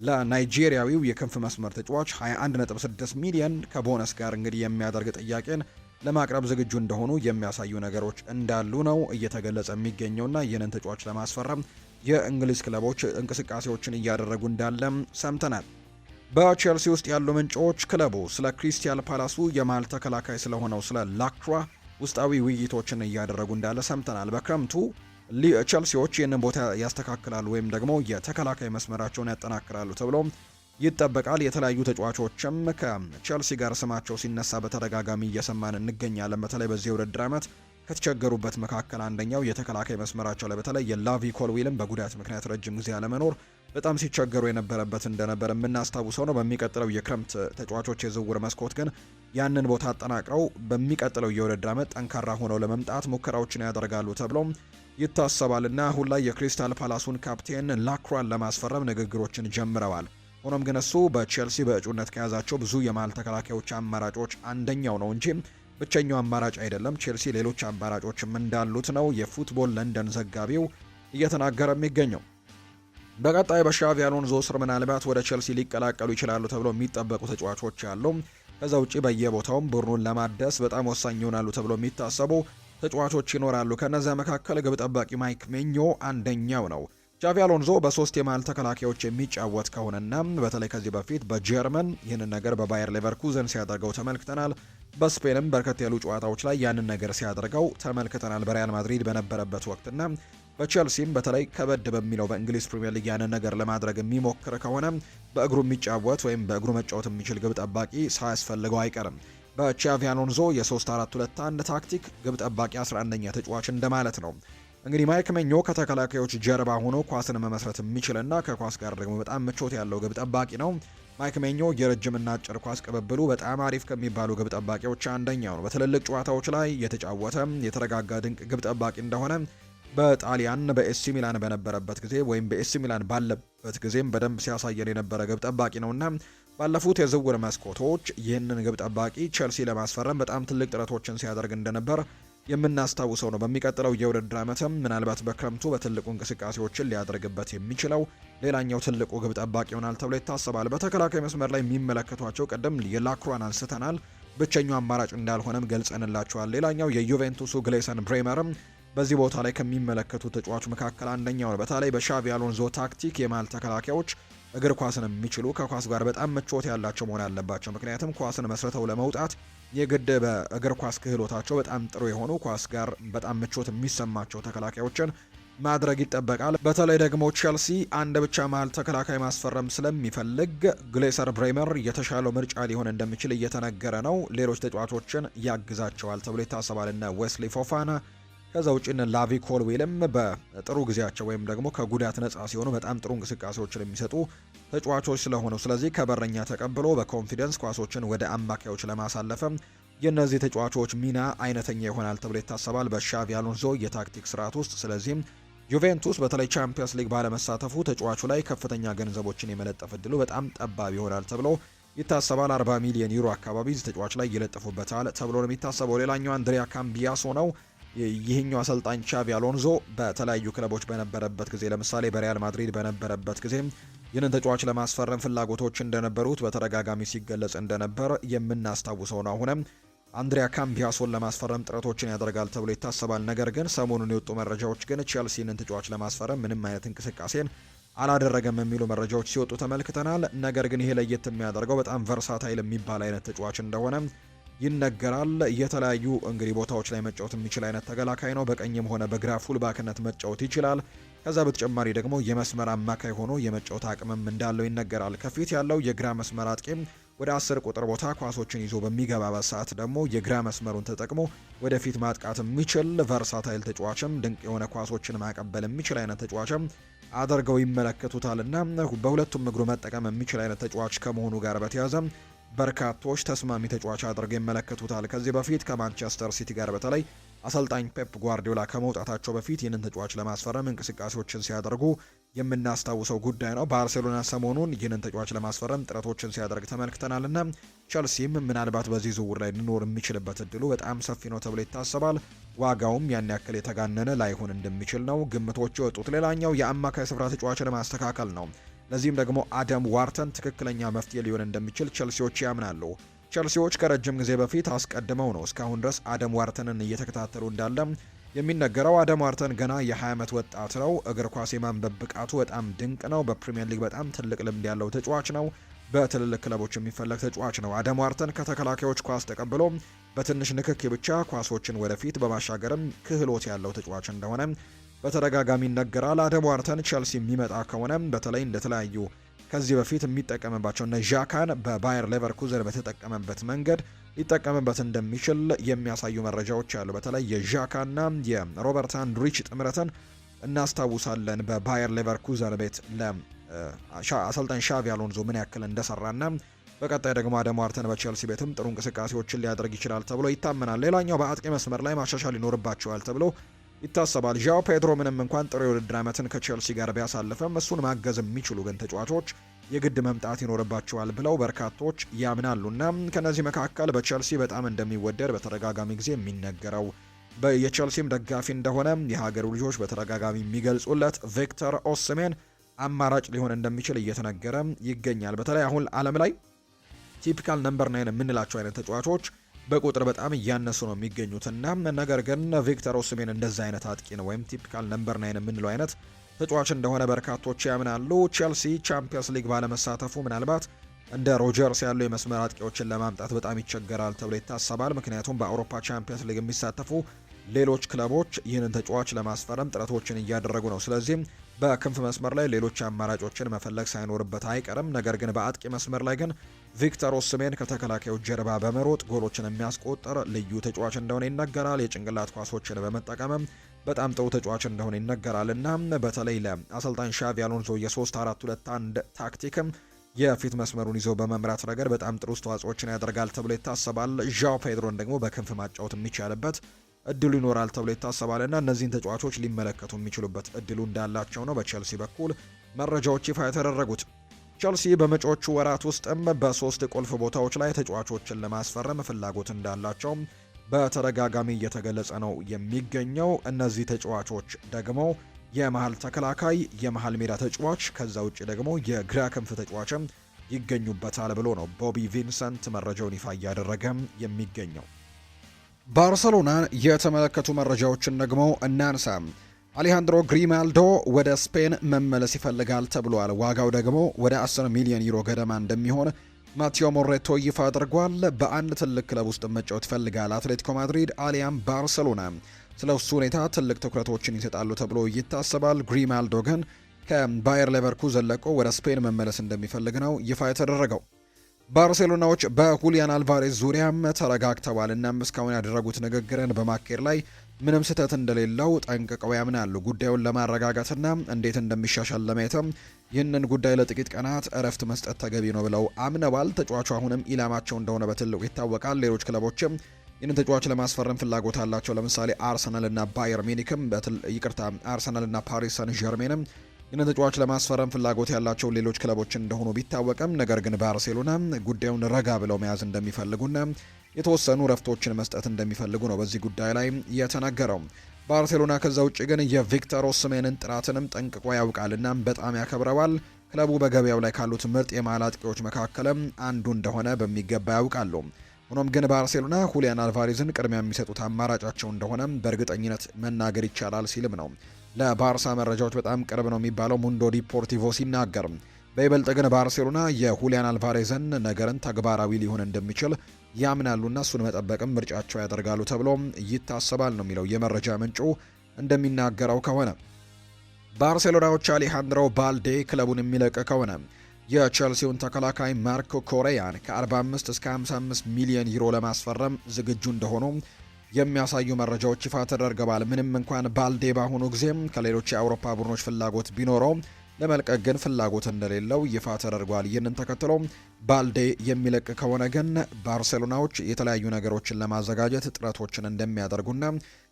ለናይጄሪያዊው የክንፍ መስመር ተጫዋች 21.6 ሚሊዮን ከቦነስ ጋር እንግዲህ የሚያደርግ ጥያቄን ለማቅረብ ዝግጁ እንደሆኑ የሚያሳዩ ነገሮች እንዳሉ ነው እየተገለጸ የሚገኘውና ይህንን ተጫዋች ለማስፈረም የእንግሊዝ ክለቦች እንቅስቃሴዎችን እያደረጉ እንዳለም ሰምተናል። በቼልሲ ውስጥ ያሉ ምንጮች ክለቡ ስለ ክሪስታል ፓላሱ የመሃል ተከላካይ ስለሆነው ስለ ላክሯ ውስጣዊ ውይይቶችን እያደረጉ እንዳለ ሰምተናል። በክረምቱ ቼልሲዎች ይህንን ቦታ ያስተካክላሉ ወይም ደግሞ የተከላካይ መስመራቸውን ያጠናክራሉ ተብሎ ይጠበቃል። የተለያዩ ተጫዋቾችም ከቼልሲ ጋር ስማቸው ሲነሳ በተደጋጋሚ እየሰማን እንገኛለን። በተለይ በዚህ የውድድር ዓመት ከተቸገሩበት መካከል አንደኛው የተከላካይ መስመራቸው ላይ በተለይ የላቪ ኮልዊልም በጉዳት ምክንያት ረጅም ጊዜ አለመኖር በጣም ሲቸገሩ የነበረበት እንደነበር የምናስታውሰው ነው። በሚቀጥለው የክረምት ተጫዋቾች የዝውውር መስኮት ግን ያንን ቦታ አጠናቅረው በሚቀጥለው የውድድር ዓመት ጠንካራ ሆነው ለመምጣት ሙከራዎችን ያደርጋሉ ተብሎ ይታሰባልና አሁን ላይ የክሪስታል ፓላሱን ካፕቴን ላክሯን ለማስፈረም ንግግሮችን ጀምረዋል። ሆኖም ግን እሱ በቼልሲ በእጩነት ከያዛቸው ብዙ የመሃል ተከላካዮች አማራጮች አንደኛው ነው እንጂ ብቸኛው አማራጭ አይደለም። ቼልሲ ሌሎች አማራጮችም እንዳሉት ነው የፉትቦል ለንደን ዘጋቢው እየተናገረ የሚገኘው። በቀጣይ በሻቪ አሎንዞ ስር ምናልባት ወደ ቼልሲ ሊቀላቀሉ ይችላሉ ተብሎ የሚጠበቁ ተጫዋቾች አሉ። ከዛ ውጪ በየቦታውም ቡድኑን ለማደስ በጣም ወሳኝ ይሆናሉ ተብሎ የሚታሰቡ ተጫዋቾች ይኖራሉ። ከነዚያ መካከል ግብ ጠባቂ ማይክ ሜኞ አንደኛው ነው። ሻቪ አሎንዞ በሶስት የመሃል ተከላካዮች የሚጫወት ከሆነና በተለይ ከዚህ በፊት በጀርመን ይህንን ነገር በባየር ሌቨርኩዘን ሲያደርገው ተመልክተናል። በስፔንም በርከት ያሉ ጨዋታዎች ላይ ያንን ነገር ሲያደርገው ተመልክተናል በሪያል ማድሪድ በነበረበት ወቅትና በቼልሲም በተለይ ከበድ በሚለው በእንግሊዝ ፕሪሚየር ሊግ ያንን ነገር ለማድረግ የሚሞክር ከሆነ በእግሩ የሚጫወት ወይም በእግሩ መጫወት የሚችል ግብ ጠባቂ ሳያስፈልገው አይቀርም። በሻቪ አሎንዞ የ3-4-2-1 ታክቲክ ግብ ጠባቂ 11ኛ ተጫዋች እንደማለት ነው። እንግዲህ ማይክ ሜኞ ከተከላካዮች ጀርባ ሆኖ ኳስን መመስረት የሚችልና ከኳስ ጋር ደግሞ በጣም ምቾት ያለው ግብ ጠባቂ ነው። ማይክ ሜኞ የረጅምና አጭር ኳስ ቅብብሉ በጣም አሪፍ ከሚባሉ ግብ ጠባቂዎች አንደኛው ነው። በትልልቅ ጨዋታዎች ላይ የተጫወተ የተረጋጋ ድንቅ ግብ ጠባቂ እንደሆነ በጣሊያን በኤሲ ሚላን በነበረበት ጊዜ ወይም በኤሲ ሚላን ባለበት ጊዜም በደንብ ሲያሳየን የነበረ ግብ ጠባቂ ነውና ባለፉት የዝውውር መስኮቶች ይህንን ግብ ጠባቂ ቼልሲ ለማስፈረም በጣም ትልቅ ጥረቶችን ሲያደርግ እንደነበር የምናስታውሰው ነው። በሚቀጥለው የውድድር ዓመትም ምናልባት በክረምቱ በትልቁ እንቅስቃሴዎችን ሊያደርግበት የሚችለው ሌላኛው ትልቁ ግብ ጠባቂ ይሆናል ተብሎ ይታሰባል። በተከላካይ መስመር ላይ የሚመለከቷቸው ቀደም የላክሯን አንስተናል፣ ብቸኛው አማራጭ እንዳልሆነም ገልጸንላቸዋል። ሌላኛው የዩቬንቱሱ ግሌሰን ብሬመርም በዚህ ቦታ ላይ ከሚመለከቱ ተጫዋቾች መካከል አንደኛው ነው። በተለይ በሻቪ አሎንዞ ታክቲክ የመሃል ተከላካዮች እግር ኳስን የሚችሉ ከኳስ ጋር በጣም ምቾት ያላቸው መሆን አለባቸው። ምክንያቱም ኳስን መስርተው ለመውጣት የግድ በእግር ኳስ ክህሎታቸው በጣም ጥሩ የሆኑ ኳስ ጋር በጣም ምቾት የሚሰማቸው ተከላካዮችን ማድረግ ይጠበቃል። በተለይ ደግሞ ቼልሲ አንድ ብቻ መሃል ተከላካይ ማስፈረም ስለሚፈልግ ግሌሰር ብሬመር የተሻለው ምርጫ ሊሆን እንደሚችል እየተነገረ ነው። ሌሎች ተጫዋቾችን ያግዛቸዋል ተብሎ ይታሰባል እና ዌስሊ ፎፋና ከዛ ውጪ ላቪ ኮልዊልም በጥሩ ጊዜያቸው ወይም ደግሞ ከጉዳት ነጻ ሲሆኑ በጣም ጥሩ እንቅስቃሴዎችን የሚሰጡ ተጫዋቾች ስለሆኑ ስለዚህ ከበረኛ ተቀብሎ በኮንፊደንስ ኳሶችን ወደ አማካዮች ለማሳለፍም የእነዚህ ተጫዋቾች ሚና አይነተኛ ይሆናል ተብሎ ይታሰባል በሻቪ አሎንዞ የታክቲክ ስርዓት ውስጥ። ስለዚህም ዩቬንቱስ በተለይ ቻምፒየንስ ሊግ ባለመሳተፉ ተጫዋቹ ላይ ከፍተኛ ገንዘቦችን የመለጠፍ እድሉ በጣም ጠባብ ይሆናል ተብሎ ይታሰባል። 40 ሚሊዮን ዩሮ አካባቢ ተጫዋች ላይ ይለጥፉበታል ተብሎ ነው የሚታሰበው። ሌላኛው አንድሪያ ካምቢያሶ ነው። ይህኛው አሰልጣኝ ሻቪ አሎንዞ በተለያዩ ክለቦች በነበረበት ጊዜ ለምሳሌ በሪያል ማድሪድ በነበረበት ጊዜ ይህንን ተጫዋች ለማስፈረም ፍላጎቶች እንደነበሩት በተደጋጋሚ ሲገለጽ እንደነበር የምናስታውሰው ነው። አሁንም አንድሪያ ካምቢያሶን ለማስፈረም ጥረቶችን ያደርጋል ተብሎ ይታሰባል። ነገር ግን ሰሞኑን የወጡ መረጃዎች ግን ቼልሲ ይህንን ተጫዋች ለማስፈረም ምንም አይነት እንቅስቃሴን አላደረገም የሚሉ መረጃዎች ሲወጡ ተመልክተናል። ነገር ግን ይሄ ለየት የሚያደርገው በጣም ቨርሳታይል የሚባል አይነት ተጫዋች እንደሆነ ይነገራል። የተለያዩ እንግዲህ ቦታዎች ላይ መጫወት የሚችል አይነት ተከላካይ ነው። በቀኝም ሆነ በግራ ፉልባክነት መጫወት ይችላል። ከዛ በተጨማሪ ደግሞ የመስመር አማካይ ሆኖ የመጫወት አቅምም እንዳለው ይነገራል። ከፊት ያለው የግራ መስመር አጥቂም ወደ 10 ቁጥር ቦታ ኳሶችን ይዞ በሚገባበት ሰዓት ደግሞ የግራ መስመሩን ተጠቅሞ ወደፊት ማጥቃት የሚችል ቨርሳታይል ተጫዋችም ድንቅ የሆነ ኳሶችን ማቀበል የሚችል አይነት ተጫዋችም አድርገው ይመለከቱታልና በሁለቱም እግሩ መጠቀም የሚችል አይነት ተጫዋች ከመሆኑ ጋር በተያያዘ በርካቶች ተስማሚ ተጫዋች አድርገው ይመለከቱታል። ከዚህ በፊት ከማንቸስተር ሲቲ ጋር በተለይ አሰልጣኝ ፔፕ ጓርዲዮላ ከመውጣታቸው በፊት ይህንን ተጫዋች ለማስፈረም እንቅስቃሴዎችን ሲያደርጉ የምናስታውሰው ጉዳይ ነው። ባርሴሎና ሰሞኑን ይህንን ተጫዋች ለማስፈረም ጥረቶችን ሲያደርግ ተመልክተናልና ቸልሲም ምናልባት በዚህ ዝውውር ላይ ሊኖር የሚችልበት እድሉ በጣም ሰፊ ነው ተብሎ ይታሰባል። ዋጋውም ያን ያክል የተጋነነ ላይሆን እንደሚችል ነው ግምቶች የወጡት። ሌላኛው የአማካይ ስፍራ ተጫዋችን ማስተካከል ነው። ለዚህም ደግሞ አደም ዋርተን ትክክለኛ መፍትሄ ሊሆን እንደሚችል ቸልሲዎች ያምናሉ። ቸልሲዎች ከረጅም ጊዜ በፊት አስቀድመው ነው እስካሁን ድረስ አደም ዋርተንን እየተከታተሉ እንዳለ የሚነገረው። አደም ዋርተን ገና የ20 ዓመት ወጣት ነው። እግር ኳስ የማንበብ ብቃቱ በጣም ድንቅ ነው። በፕሪሚየር ሊግ በጣም ትልቅ ልምድ ያለው ተጫዋች ነው። በትልልቅ ክለቦች የሚፈለግ ተጫዋች ነው። አደም ዋርተን ከተከላካዮች ኳስ ተቀብሎ በትንሽ ንክኪ ብቻ ኳሶችን ወደፊት በማሻገርም ክህሎት ያለው ተጫዋች እንደሆነ በተደጋጋሚ ይነገራል። አደም ዋርተን ቸልሲ የሚመጣ ከሆነ በተለይ እንደተለያዩ ከዚህ በፊት የሚጠቀምባቸው እነ ዣካን በባየር ሌቨርኩዘን በተጠቀመበት መንገድ ሊጠቀምበት እንደሚችል የሚያሳዩ መረጃዎች አሉ። በተለይ የዣካና የሮበርት አንድሪች ጥምረትን እናስታውሳለን። በባየር ሌቨርኩዘን ቤት ለአሰልጣኝ ሻቪ አሎንዞ ምን ያክል እንደሰራና በቀጣይ ደግሞ አደም ዋርተን በቼልሲ ቤትም ጥሩ እንቅስቃሴዎችን ሊያደርግ ይችላል ተብሎ ይታመናል። ሌላኛው በአጥቂ መስመር ላይ ማሻሻል ይኖርባቸዋል ተብሎ ይታሰባል። ዣኦ ፔድሮ ምንም እንኳን ጥሩ የውድድር ዓመትን ከቼልሲ ጋር ቢያሳልፍም እሱን ማገዝ የሚችሉ ግን ተጫዋቾች የግድ መምጣት ይኖርባቸዋል ብለው በርካቶች ያምናሉና ከነዚህ መካከል በቼልሲ በጣም እንደሚወደድ በተደጋጋሚ ጊዜ የሚነገረው የቼልሲም ደጋፊ እንደሆነ የሀገሩ ልጆች በተደጋጋሚ የሚገልጹለት ቪክተር ኦስሜን አማራጭ ሊሆን እንደሚችል እየተነገረ ይገኛል። በተለይ አሁን ዓለም ላይ ቲፒካል ነምበር 9 የምንላቸው አይነት ተጫዋቾች በቁጥር በጣም እያነሱ ነው የሚገኙትና ነገር ግን ቪክተር ኦስሜን እንደዛ አይነት አጥቂ ነው ወይም ቲፒካል ነምበር 9 የምንለው አይነት ተጫዋች እንደሆነ በርካቶች ያምናሉ። ቼልሲ ቻምፒየንስ ሊግ ባለመሳተፉ ምናልባት እንደ ሮጀርስ ያሉ የመስመር አጥቂዎችን ለማምጣት በጣም ይቸገራል ተብሎ ይታሰባል። ምክንያቱም በአውሮፓ ቻምፒየንስ ሊግ የሚሳተፉ ሌሎች ክለቦች ይህንን ተጫዋች ለማስፈረም ጥረቶችን እያደረጉ ነው። ስለዚህ በክንፍ መስመር ላይ ሌሎች አማራጮችን መፈለግ ሳይኖርበት አይቀርም። ነገር ግን በአጥቂ መስመር ላይ ግን ቪክተር ኦስሜን ከተከላካዮች ጀርባ በመሮጥ ጎሎችን የሚያስቆጥር ልዩ ተጫዋች እንደሆነ ይነገራል። የጭንቅላት ኳሶችን በመጠቀምም በጣም ጥሩ ተጫዋች እንደሆነ ይነገራል እና በተለይ ለአሰልጣኝ ሻቪ አሎንዞ የ3-4-2-1 ታክቲክም የፊት መስመሩን ይዞ በመምራት ረገድ በጣም ጥሩ አስተዋጽኦችን ያደርጋል ተብሎ ይታሰባል። ዣኦ ፔድሮን ደግሞ በክንፍ ማጫወት የሚቻልበት እድሉ ይኖራል ተብሎ ይታሰባልና እነዚህን ተጫዋቾች ሊመለከቱ የሚችሉበት እድሉ እንዳላቸው ነው በቼልሲ በኩል መረጃዎች ይፋ የተደረጉት። ቼልሲ በመጪዎቹ ወራት ውስጥም በሶስት ቁልፍ ቦታዎች ላይ ተጫዋቾችን ለማስፈረም ፍላጎት እንዳላቸው በተደጋጋሚ እየተገለጸ ነው የሚገኘው። እነዚህ ተጫዋቾች ደግሞ የመሃል ተከላካይ፣ የመሃል ሜዳ ተጫዋች፣ ከዛ ውጭ ደግሞ የግራ ክንፍ ተጫዋችም ይገኙበታል ብሎ ነው ቦቢ ቪንሰንት መረጃውን ይፋ እያደረገ የሚገኘው። ባርሰሎናን የተመለከቱ መረጃዎችን ደግሞ እናንሳ። አሌሃንድሮ ግሪማልዶ ወደ ስፔን መመለስ ይፈልጋል ተብሏል። ዋጋው ደግሞ ወደ 10 ሚሊዮን ዩሮ ገደማ እንደሚሆን ማቴዎ ሞሬቶ ይፋ አድርጓል። በአንድ ትልቅ ክለብ ውስጥ መጫወት ይፈልጋል። አትሌቲኮ ማድሪድ አሊያም ባርሰሎና ስለ እሱ ሁኔታ ትልቅ ትኩረቶችን ይሰጣሉ ተብሎ ይታሰባል። ግሪማልዶ ግን ከባየር ሌቨርኩዘን ለቆ ወደ ስፔን መመለስ እንደሚፈልግ ነው ይፋ የተደረገው። ባርሴሎናዎች በሁሊያን አልቫሬዝ ዙሪያም ተረጋግተዋል። እናም እስካሁን ያደረጉት ንግግርን በማካሄድ ላይ ምንም ስህተት እንደሌለው ጠንቅቀው ያምናሉ። ጉዳዩን ለማረጋጋትና እንዴት እንደሚሻሻል ለማየትም ይህንን ጉዳይ ለጥቂት ቀናት እረፍት መስጠት ተገቢ ነው ብለው አምነዋል። ተጫዋቹ አሁንም ኢላማቸው እንደሆነ በትልቁ ይታወቃል። ሌሎች ክለቦችም ይህንን ተጫዋች ለማስፈረም ፍላጎት አላቸው። ለምሳሌ አርሰናል እና ባየር ሚኒክም አርሰናል እና ፓሪስ ሰን ዠርሜንም ይህንን ተጫዋች ለማስፈረም ፍላጎት ያላቸው ሌሎች ክለቦች እንደሆኑ ቢታወቅም ነገር ግን ባርሴሎና ጉዳዩን ረጋ ብለው መያዝ እንደሚፈልጉና የተወሰኑ ረፍቶችን መስጠት እንደሚፈልጉ ነው በዚህ ጉዳይ ላይ የተነገረው። ባርሴሎና ከዛ ውጭ ግን የቪክተር ኦስሜንን ጥራትንም ጠንቅቆ ያውቃልና በጣም ያከብረዋል። ክለቡ በገበያው ላይ ካሉት ምርጥ የመሃል አጥቂዎች መካከልም አንዱ እንደሆነ በሚገባ ያውቃሉ። ሆኖም ግን ባርሴሎና ሁሊያን አልቫሬዝን ቅድሚያ የሚሰጡት አማራጫቸው እንደሆነ በእርግጠኝነት መናገር ይቻላል ሲልም ነው ለባርሳ መረጃዎች በጣም ቅርብ ነው የሚባለው ሙንዶ ዲፖርቲቮ ሲናገር። በይበልጥ ግን ባርሴሎና የሁሊያን አልቫሬዝን ነገርን ተግባራዊ ሊሆን እንደሚችል ያምናሉና እሱን መጠበቅም ምርጫቸው ያደርጋሉ ተብሎ ይታሰባል ነው የሚለው የመረጃ ምንጩ እንደሚናገረው ከሆነ። ባርሴሎናዎች አሌሃንድሮ ባልዴ ክለቡን የሚለቅ ከሆነ የቼልሲውን ተከላካይ ማርኮ ኮሬያን ከ45 እስከ 55 ሚሊዮን ዩሮ ለማስፈረም ዝግጁ እንደሆኑ የሚያሳዩ መረጃዎች ይፋ ተደርገዋል። ምንም እንኳን ባልዴ በአሁኑ ጊዜም ከሌሎች የአውሮፓ ቡድኖች ፍላጎት ቢኖረው ለመልቀቅ ግን ፍላጎት እንደሌለው ይፋ ተደርጓል። ይህንን ተከትሎ ባልዴ የሚለቅ ከሆነ ግን ባርሴሎናዎች የተለያዩ ነገሮችን ለማዘጋጀት ጥረቶችን እንደሚያደርጉና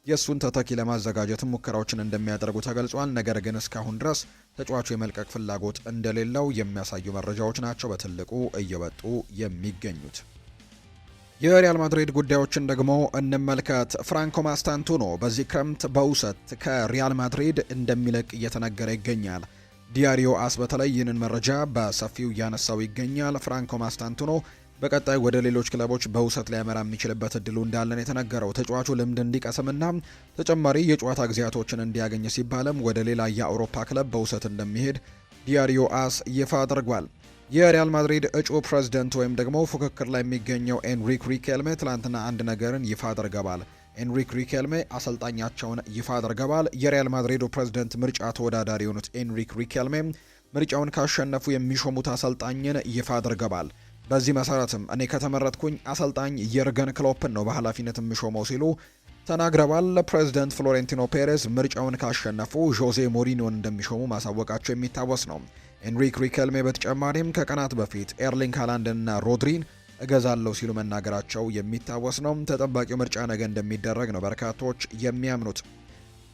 የእሱን ተተኪ ለማዘጋጀት ሙከራዎችን እንደሚያደርጉ ተገልጿል። ነገር ግን እስካሁን ድረስ ተጫዋቹ የመልቀቅ ፍላጎት እንደሌለው የሚያሳዩ መረጃዎች ናቸው በትልቁ እየወጡ የሚገኙት። የሪያል ማድሪድ ጉዳዮችን ደግሞ እንመልከት። ፍራንኮ ማስታንቱኖ በዚህ ክረምት በውሰት ከሪያል ማድሪድ እንደሚለቅ እየተነገረ ይገኛል። ዲያሪዮ አስ በተለይ ይህንን መረጃ በሰፊው እያነሳው ይገኛል። ፍራንኮ ማስታንቱኖ በቀጣይ ወደ ሌሎች ክለቦች በውሰት ሊያመራ የሚችልበት እድሉ እንዳለን የተነገረው ተጫዋቹ ልምድ እንዲቀስምና ተጨማሪ የጨዋታ ጊዜያቶችን እንዲያገኝ ሲባልም ወደ ሌላ የአውሮፓ ክለብ በውሰት እንደሚሄድ ዲያሪዮ አስ ይፋ አድርጓል። የሪያል ማድሪድ እጩ ፕሬዝደንት ወይም ደግሞ ፉክክር ላይ የሚገኘው ኤንሪክ ሪኬልሜ ትላንትና አንድ ነገርን ይፋ አድርገዋል። ኤንሪክ ሪኬልሜ አሰልጣኛቸውን ይፋ አድርገዋል። የሪያል ማድሪዱ ፕሬዝደንት ምርጫ ተወዳዳሪ የሆኑት ኤንሪክ ሪኬልሜ ምርጫውን ካሸነፉ የሚሾሙት አሰልጣኝን ይፋ አድርገዋል። በዚህ መሰረትም እኔ ከተመረጥኩኝ አሰልጣኝ የርገን ክሎፕን ነው በኃላፊነት የሚሾመው ሲሉ ተናግረዋል። ፕሬዝደንት ፍሎሬንቲኖ ፔሬዝ ምርጫውን ካሸነፉ ዦዜ ሞሪኒዮን እንደሚሾሙ ማሳወቃቸው የሚታወስ ነው። ኤንሪክ ሪኬልሜ በተጨማሪም ከቀናት በፊት ኤርሊንግ ሃላንድንና ሮድሪን እገዛለሁ ሲሉ መናገራቸው የሚታወስ ነው። ተጠባቂው ምርጫ ነገ እንደሚደረግ ነው በርካቶች የሚያምኑት።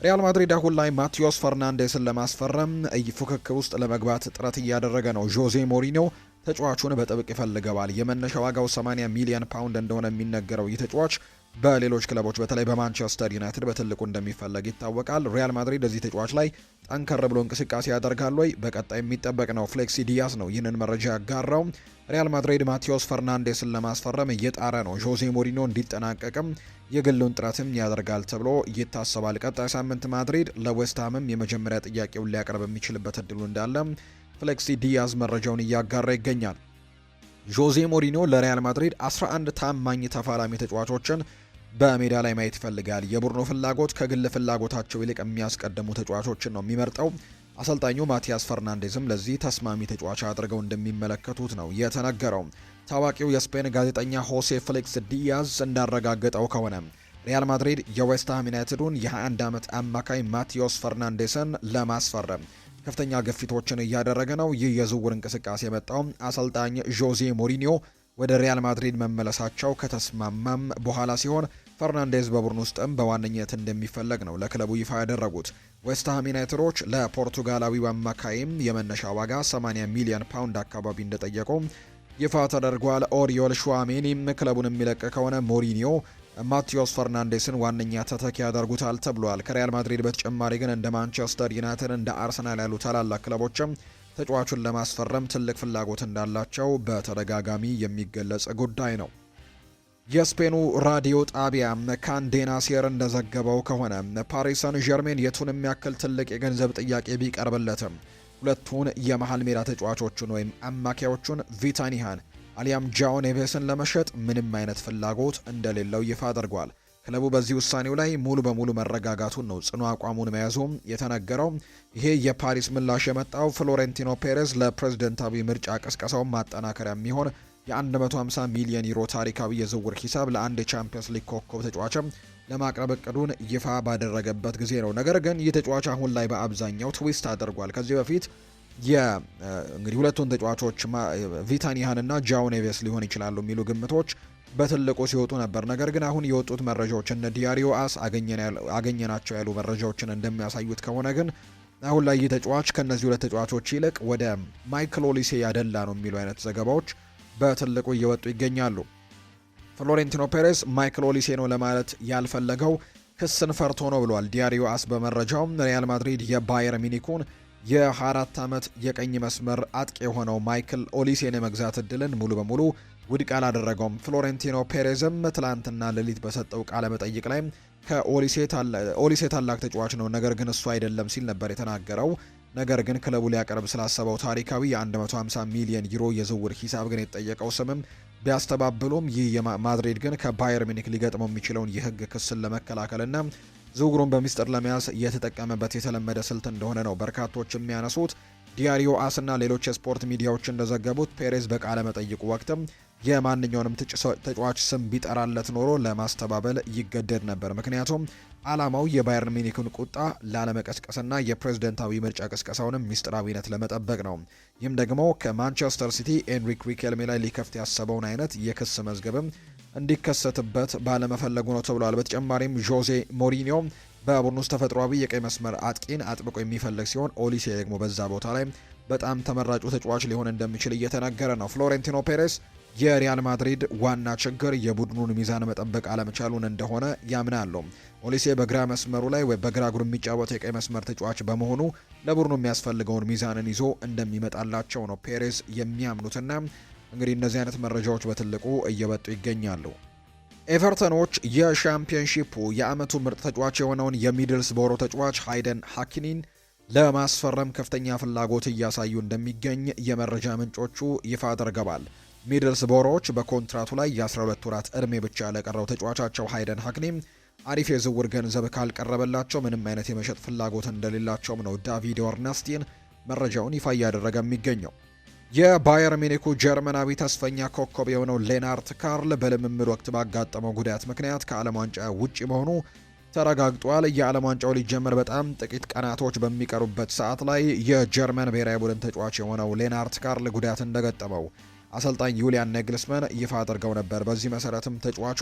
ሪያል ማድሪድ አሁን ላይ ማቴዎስ ፈርናንዴስን ለማስፈረም ፉክክር ውስጥ ለመግባት ጥረት እያደረገ ነው። ዦዜ ሞሪኒዮ ተጫዋቹን በጥብቅ ይፈልገዋል። የመነሻ ዋጋው 80 ሚሊዮን ፓውንድ እንደሆነ የሚነገረው ይህ ተጫዋች በሌሎች ክለቦች በተለይ በማንቸስተር ዩናይትድ በትልቁ እንደሚፈለግ ይታወቃል። ሪያል ማድሪድ እዚህ ተጫዋች ላይ ጠንከር ብሎ እንቅስቃሴ ያደርጋል ወይ በቀጣይ የሚጠበቅ ነው። ፍሌክሲ ዲያስ ነው ይህንን መረጃ ያጋራው። ሪያል ማድሪድ ማቴዎስ ፈርናንዴስን ለማስፈረም እየጣረ ነው። ዦዜ ሞሪኒዮ እንዲጠናቀቅም የግሉን ጥረትም ያደርጋል ተብሎ ይታሰባል። ቀጣይ ሳምንት ማድሪድ ለዌስትሃምም የመጀመሪያ ጥያቄውን ሊያቀርብ የሚችልበት እድሉ እንዳለ ፍሌክሲ ዲያዝ መረጃውን እያጋራ ይገኛል። ዦዜ ሞሪኒዮ ለሪያል ማድሪድ 11 ታማኝ ተፋላሚ ተጫዋቾችን በሜዳ ላይ ማየት ይፈልጋል። የቡድኑ ፍላጎት ከግል ፍላጎታቸው ይልቅ የሚያስቀድሙ ተጫዋቾችን ነው የሚመርጠው። አሰልጣኙ ማቲያስ ፈርናንዴዝም ለዚህ ተስማሚ ተጫዋች አድርገው እንደሚመለከቱት ነው የተነገረው። ታዋቂው የስፔን ጋዜጠኛ ሆሴ ፍሌክስ ዲያዝ እንዳረጋገጠው ከሆነ ሪያል ማድሪድ የዌስትሃም ዩናይትዱን የ21 ዓመት አማካይ ማቴዎስ ፈርናንዴስን ለማስፈረም ከፍተኛ ግፊቶችን እያደረገ ነው። ይህ የዝውውር እንቅስቃሴ የመጣው አሰልጣኝ ዦዜ ሞሪኒዮ ወደ ሪያል ማድሪድ መመለሳቸው ከተስማማም በኋላ ሲሆን ፈርናንዴዝ በቡድን ውስጥም በዋነኝነት እንደሚፈለግ ነው ለክለቡ ይፋ ያደረጉት። ዌስትሃም ዩናይትዶች ለፖርቱጋላዊው አማካይም የመነሻ ዋጋ 80 ሚሊዮን ፓውንድ አካባቢ እንደጠየቁ ይፋ ተደርጓል። ኦሪዮል ሹዋሜኒም ክለቡን የሚለቅ ከሆነ ሞሪኒዮ ማቴዎስ ፈርናንዴስን ዋነኛ ተተኪ ያደርጉታል ተብሏል። ከሪያል ማድሪድ በተጨማሪ ግን እንደ ማንቸስተር ዩናይትድ፣ እንደ አርሰናል ያሉ ታላላቅ ክለቦችም ተጫዋቹን ለማስፈረም ትልቅ ፍላጎት እንዳላቸው በተደጋጋሚ የሚገለጽ ጉዳይ ነው። የስፔኑ ራዲዮ ጣቢያ ካንዴና ሴር እንደዘገበው ከሆነ ፓሪስ ሰን ዠርሜን የቱንም ያክል ትልቅ የገንዘብ ጥያቄ ቢቀርብለትም ሁለቱን የመሃል ሜዳ ተጫዋቾቹን ወይም አማካዮቹን ቪታኒሃን አሊያም ጃኦ ኔቬስን ለመሸጥ ምንም አይነት ፍላጎት እንደሌለው ይፋ አድርጓል። ክለቡ በዚህ ውሳኔው ላይ ሙሉ በሙሉ መረጋጋቱን ነው ጽኑ አቋሙን መያዙም የተነገረው። ይሄ የፓሪስ ምላሽ የመጣው ፍሎሬንቲኖ ፔሬዝ ለፕሬዝደንታዊ ምርጫ ቅስቀሳውን ማጠናከሪያ የሚሆን የ150 ሚሊዮን ዩሮ ታሪካዊ የዝውውር ሂሳብ ለአንድ የቻምፒየንስ ሊግ ኮከብ ተጫዋችም ለማቅረብ እቅዱን ይፋ ባደረገበት ጊዜ ነው። ነገር ግን ይህ ተጫዋች አሁን ላይ በአብዛኛው ትዊስት አድርጓል። ከዚህ በፊት እንግዲህ ሁለቱን ተጫዋቾች ቪታኒሃን እና ጃኦ ኔቬስ ሊሆን ይችላሉ የሚሉ ግምቶች በትልቁ ሲወጡ ነበር። ነገር ግን አሁን የወጡት መረጃዎች እነ ዲያሪዮ አስ አገኘናቸው ያሉ መረጃዎችን እንደሚያሳዩት ከሆነ ግን አሁን ላይ ይህ ተጫዋች ከነዚህ ሁለት ተጫዋቾች ይልቅ ወደ ማይክል ኦሊሴ ያደላ ነው የሚሉ አይነት ዘገባዎች በትልቁ እየወጡ ይገኛሉ። ፍሎሬንቲኖ ፔሬዝ ማይክል ኦሊሴ ነው ለማለት ያልፈለገው ክስን ፈርቶ ነው ብሏል ዲያሪዮ አስ በመረጃው። ሪያል ማድሪድ የባየር ሚኒኩን የ24 ዓመት የቀኝ መስመር አጥቂ የሆነው ማይክል ኦሊሴን የመግዛት እድልን ሙሉ በሙሉ ውድቅ አላደረገውም። ፍሎሬንቲኖ ፔሬዝም ትላንትና ሌሊት በሰጠው ቃለ መጠይቅ ላይ ኦሊሴ ታላቅ ተጫዋች ነው፣ ነገር ግን እሱ አይደለም ሲል ነበር የተናገረው። ነገር ግን ክለቡ ሊያቀርብ ስላሰበው ታሪካዊ የ150 ሚሊዮን ዩሮ የዝውውር ሂሳብ ግን የተጠየቀው ስምም ቢያስተባብሉም ይህ ማድሪድ ግን ከባየር ሚኒክ ሊገጥመው የሚችለውን የህግ ክስን ለመከላከልና ዝውውሩን በሚስጥር ለመያዝ የተጠቀመበት የተለመደ ስልት እንደሆነ ነው በርካቶች የሚያነሱት። ዲያሪዮ አስና ሌሎች የስፖርት ሚዲያዎች እንደዘገቡት ፔሬዝ በቃለ መጠይቁ ወቅትም የማንኛውንም ተጫዋች ስም ቢጠራለት ኖሮ ለማስተባበል ይገደድ ነበር። ምክንያቱም ዓላማው የባየርን ሚኒክን ቁጣ ላለመቀስቀስና የፕሬዝደንታዊ ምርጫ ቅስቀሳውንም ሚስጥራዊነት ለመጠበቅ ነው። ይህም ደግሞ ከማንቸስተር ሲቲ ኤንሪክ ሪኬልሜ ላይ ሊከፍት ያሰበውን አይነት የክስ መዝገብም እንዲከሰትበት ባለመፈለጉ ነው ተብሏል። በተጨማሪም ጆዜ ሞሪኒዮ በቡድን ውስጥ ተፈጥሯዊ የቀይ መስመር አጥቂን አጥብቆ የሚፈልግ ሲሆን ኦሊሴ ደግሞ በዛ ቦታ ላይ በጣም ተመራጩ ተጫዋች ሊሆን እንደሚችል እየተነገረ ነው። ፍሎሬንቲኖ ፔሬስ የሪያል ማድሪድ ዋና ችግር የቡድኑን ሚዛን መጠበቅ አለመቻሉን እንደሆነ ያምናሉ። ኦሊሴ በግራ መስመሩ ላይ ወይ በግራ እግሩ የሚጫወት የቀይ መስመር ተጫዋች በመሆኑ ለቡድኑ የሚያስፈልገውን ሚዛንን ይዞ እንደሚመጣላቸው ነው ፔሬስ የሚያምኑትና እንግዲህ እነዚህ አይነት መረጃዎች በትልቁ እየወጡ ይገኛሉ። ኤቨርተኖች የሻምፒዮንሺፑ የአመቱ ምርጥ ተጫዋች የሆነውን የሚድልስቦሮ ተጫዋች ሃይደን ሃኪኒን ለማስፈረም ከፍተኛ ፍላጎት እያሳዩ እንደሚገኝ የመረጃ ምንጮቹ ይፋ አድርገዋል። ሚድልስቦሮዎች በኮንትራቱ ላይ የ12 ወራት እድሜ ብቻ ለቀረው ተጫዋቻቸው ሃይደን ሃኪኒ አሪፍ የዝውውር ገንዘብ ካልቀረበላቸው ምንም አይነት የመሸጥ ፍላጎት እንደሌላቸውም ነው ዳቪድ ኦርነስቲን መረጃውን ይፋ እያደረገ የሚገኘው። የባየር ሚኒኩ ጀርመናዊ ተስፈኛ ኮከብ የሆነው ሌናርት ካርል በልምምድ ወቅት ባጋጠመው ጉዳት ምክንያት ከዓለም ዋንጫ ውጪ መሆኑ ተረጋግጧል። የዓለም ዋንጫው ሊጀመር በጣም ጥቂት ቀናቶች በሚቀሩበት ሰዓት ላይ የጀርመን ብሔራዊ ቡድን ተጫዋች የሆነው ሌናርት ካርል ጉዳት እንደገጠመው አሰልጣኝ ዩሊያን ኔግልስመን ይፋ አድርገው ነበር። በዚህ መሰረትም ተጫዋቹ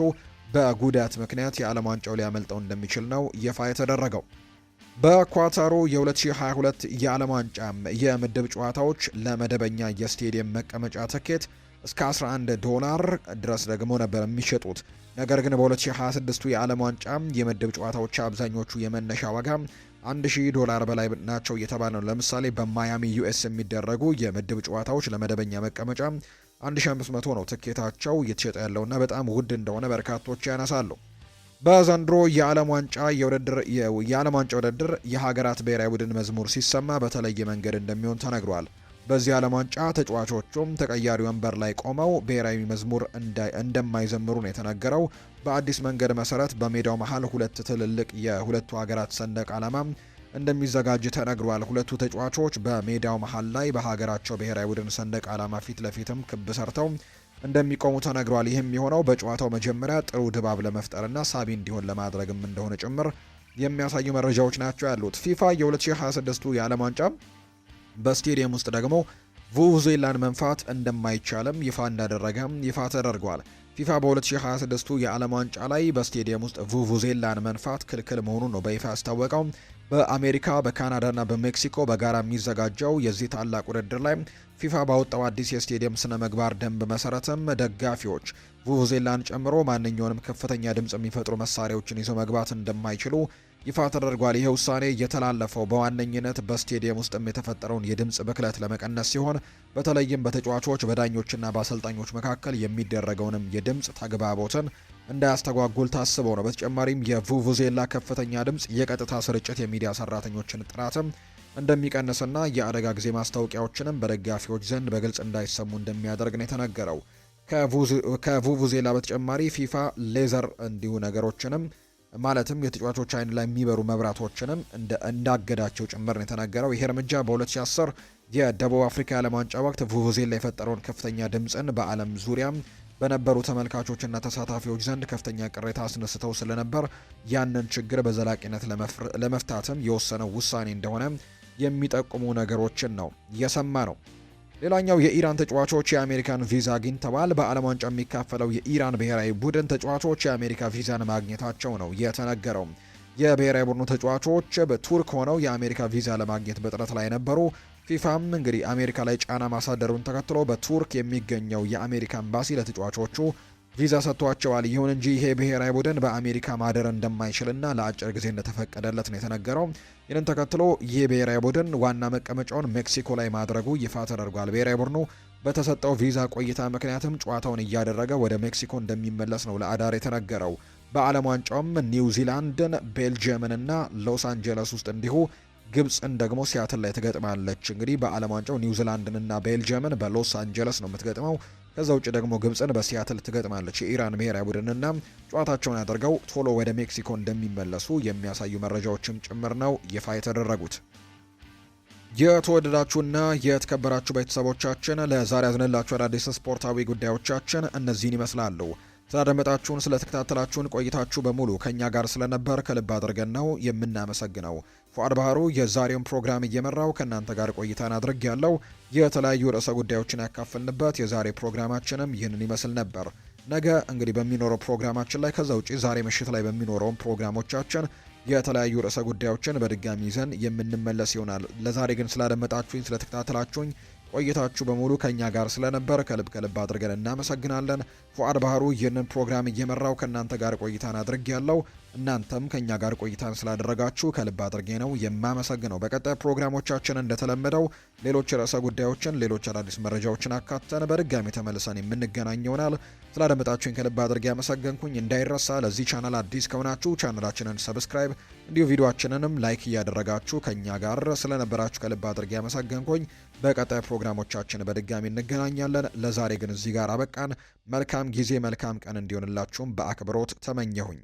በጉዳት ምክንያት የዓለም ዋንጫው ሊያመልጠው እንደሚችል ነው ይፋ የተደረገው። በኳታሩ የ2022 የዓለም ዋንጫ የምድብ ጨዋታዎች ለመደበኛ የስቴዲየም መቀመጫ ትኬት እስከ $11 ድረስ ደግሞ ነበር የሚሸጡት። ነገር ግን በ2026 የዓለም ዋንጫ የምድብ ጨዋታዎች አብዛኞቹ የመነሻ ዋጋ $1000 በላይ ናቸው እየተባለ ነው። ለምሳሌ በማያሚ ዩኤስ የሚደረጉ የምድብ ጨዋታዎች ለመደበኛ መቀመጫ 1500 ነው ትኬታቸው እየተሸጠ ያለውና በጣም ውድ እንደሆነ በርካቶች ያነሳሉ። በዘንድሮ የዓለም ዋንጫ ውድድር የሀገራት ብሔራዊ ቡድን መዝሙር ሲሰማ በተለየ መንገድ እንደሚሆን ተነግሯል። በዚህ ዓለም ዋንጫ ተጫዋቾቹም ተቀያሪ ወንበር ላይ ቆመው ብሔራዊ መዝሙር እንደማይዘምሩ ነው የተነገረው። በአዲስ መንገድ መሰረት በሜዳው መሃል ሁለት ትልልቅ የሁለቱ ሀገራት ሰንደቅ ዓላማ እንደሚዘጋጅ ተነግሯል። ሁለቱ ተጫዋቾች በሜዳው መሃል ላይ በሀገራቸው ብሔራዊ ቡድን ሰንደቅ ዓላማ ፊት ለፊትም ክብ ሰርተው እንደሚቆሙ ተነግሯል። ይህም የሆነው በጨዋታው መጀመሪያ ጥሩ ድባብ ለመፍጠርና ሳቢ እንዲሆን ለማድረግም እንደሆነ ጭምር የሚያሳዩ መረጃዎች ናቸው ያሉት። ፊፋ የ2026 የዓለም ዋንጫ በስቴዲየም ውስጥ ደግሞ ቡቡዜላን መንፋት እንደማይቻልም ይፋ እንዳደረገም ይፋ ተደርጓል። ፊፋ በ2026 የዓለም ዋንጫ ላይ በስቴዲየም ውስጥ ቡቡዜላን መንፋት ክልክል መሆኑን ነው በይፋ ያስታወቀው። በአሜሪካ በካናዳና በሜክሲኮ በጋራ የሚዘጋጀው የዚህ ታላቅ ውድድር ላይ ፊፋ ባወጣው አዲስ የስቴዲየም ስነ ምግባር ደንብ መሰረትም ደጋፊዎች ቡቡዜላን ጨምሮ ማንኛውንም ከፍተኛ ድምጽ የሚፈጥሩ መሳሪያዎችን ይዘው መግባት እንደማይችሉ ይፋ ተደርጓል። ይህ ውሳኔ የተላለፈው በዋነኝነት በስቴዲየም ውስጥም የተፈጠረውን የድምጽ ብክለት ለመቀነስ ሲሆን በተለይም በተጫዋቾች በዳኞችና በአሰልጣኞች መካከል የሚደረገውንም የድምጽ ተግባቦትን እንዳያስተጓጉል ታስበው ነው። በተጨማሪም የቡቡዜላ ከፍተኛ ድምጽ የቀጥታ ስርጭት የሚዲያ ሰራተኞችን ጥራትም እንደሚቀንስና የአደጋ ጊዜ ማስታወቂያዎችንም በደጋፊዎች ዘንድ በግልጽ እንዳይሰሙ እንደሚያደርግ ነው የተነገረው። ከቡቡዜላ በተጨማሪ ፊፋ ሌዘር እንዲሁ ነገሮችንም ማለትም የተጫዋቾች አይን ላይ የሚበሩ መብራቶችንም እንዳገዳቸው ጭምር ነው የተነገረው። ይሄ እርምጃ በ2010 የደቡብ አፍሪካ የዓለም ዋንጫ ወቅት ቡቡዜላ የፈጠረውን ከፍተኛ ድምጽን በዓለም ዙሪያ በነበሩ ተመልካቾችና ተሳታፊዎች ዘንድ ከፍተኛ ቅሬታ አስነስተው ስለነበር ያንን ችግር በዘላቂነት ለመፍታትም የወሰነው ውሳኔ እንደሆነ የሚጠቁሙ ነገሮችን ነው የሰማ ነው። ሌላኛው የኢራን ተጫዋቾች የአሜሪካን ቪዛ አግኝተዋል። በዓለም ዋንጫ የሚካፈለው የኢራን ብሔራዊ ቡድን ተጫዋቾች የአሜሪካ ቪዛን ማግኘታቸው ነው የተነገረው። የብሔራዊ ቡድኑ ተጫዋቾች በቱርክ ሆነው የአሜሪካ ቪዛ ለማግኘት በጥረት ላይ ነበሩ። ፊፋም እንግዲህ አሜሪካ ላይ ጫና ማሳደሩን ተከትሎ በቱርክ የሚገኘው የአሜሪካ ኤምባሲ ለተጫዋቾቹ ቪዛ ሰጥቷቸዋል። ይሁን እንጂ ይሄ ብሔራዊ ቡድን በአሜሪካ ማደር እንደማይችልና ለአጭር ጊዜ እንደተፈቀደለት ነው የተነገረው። ይህንን ተከትሎ ይህ ብሔራዊ ቡድን ዋና መቀመጫውን ሜክሲኮ ላይ ማድረጉ ይፋ ተደርጓል። ብሔራዊ ቡድኑ በተሰጠው ቪዛ ቆይታ ምክንያትም ጨዋታውን እያደረገ ወደ ሜክሲኮ እንደሚመለስ ነው ለአዳር የተነገረው። በዓለም ዋንጫውም ኒውዚላንድን፣ ቤልጅየምንና ሎስ አንጀለስ ውስጥ እንዲሁ ግብጽን ደግሞ ሲያትል ላይ ትገጥማለች። እንግዲህ በዓለም ዋንጫው ኒውዚላንድንና ቤልጅየምን በሎስ አንጀለስ ነው የምትገጥመው። ከዛ ውጭ ደግሞ ግብጽን በሲያትል ትገጥማለች። የኢራን ብሔራዊ ቡድንና ጨዋታቸውን ያደርገው ቶሎ ወደ ሜክሲኮ እንደሚመለሱ የሚያሳዩ መረጃዎችም ጭምር ነው ይፋ የተደረጉት። የተወደዳችሁና የተከበራችሁ ቤተሰቦቻችን ለዛሬ ያዝንላችሁ አዳዲስ ስፖርታዊ ጉዳዮቻችን እነዚህን ይመስላሉ። ስላደመጣችሁን፣ ስለተከታተላችሁን ቆይታችሁ በሙሉ ከኛ ጋር ስለነበር ከልብ አድርገን ነው የምናመሰግነው። ፉአድ ባህሩ የዛሬውን ፕሮግራም እየመራው ከእናንተ ጋር ቆይታን አድርግ ያለው የተለያዩ ርዕሰ ጉዳዮችን ያካፈልንበት የዛሬ ፕሮግራማችንም ይህንን ይመስል ነበር። ነገ እንግዲህ በሚኖረው ፕሮግራማችን ላይ ከዛ ውጪ ዛሬ ምሽት ላይ በሚኖረው ፕሮግራሞቻችን የተለያዩ ርዕሰ ጉዳዮችን በድጋሚ ይዘን የምንመለስ ይሆናል። ለዛሬ ግን ስላደመጣችሁኝ፣ ስለተከታተላችሁኝ ቆይታችሁ በሙሉ ከኛ ጋር ስለነበር ከልብ አድርገን እናመሰግናለን። ፉአድ ባህሩ ይህንን ፕሮግራም እየመራው ከእናንተ ጋር ቆይታን አድርጌያለሁ። እናንተም ከኛ ጋር ቆይታን ስላደረጋችሁ ከልብ አድርጌ ነው የማመሰግነው። በቀጣይ ፕሮግራሞቻችን እንደተለመደው ሌሎች ርዕሰ ጉዳዮችን፣ ሌሎች አዳዲስ መረጃዎችን አካተን በድጋሚ ተመልሰን የምንገናኝ ይሆናል። ስላደመጣችሁኝ ከልብ አድርጌ ያመሰገንኩኝ። እንዳይረሳ ለዚህ ቻናል አዲስ ከሆናችሁ ቻናላችንን ሰብስክራይብ እንዲሁ ቪዲዮአችንንም ላይክ እያደረጋችሁ ከኛ ጋር ስለነበራችሁ ከልብ አድርጌ ያመሰገንኩኝ። በቀጣይ ፕሮግራሞቻችን በድጋሚ እንገናኛለን። ለዛሬ ግን እዚህ ጋር አበቃን። መልካም ጊዜ መልካም ቀን እንዲሆንላችሁም በአክብሮት ተመኘሁኝ።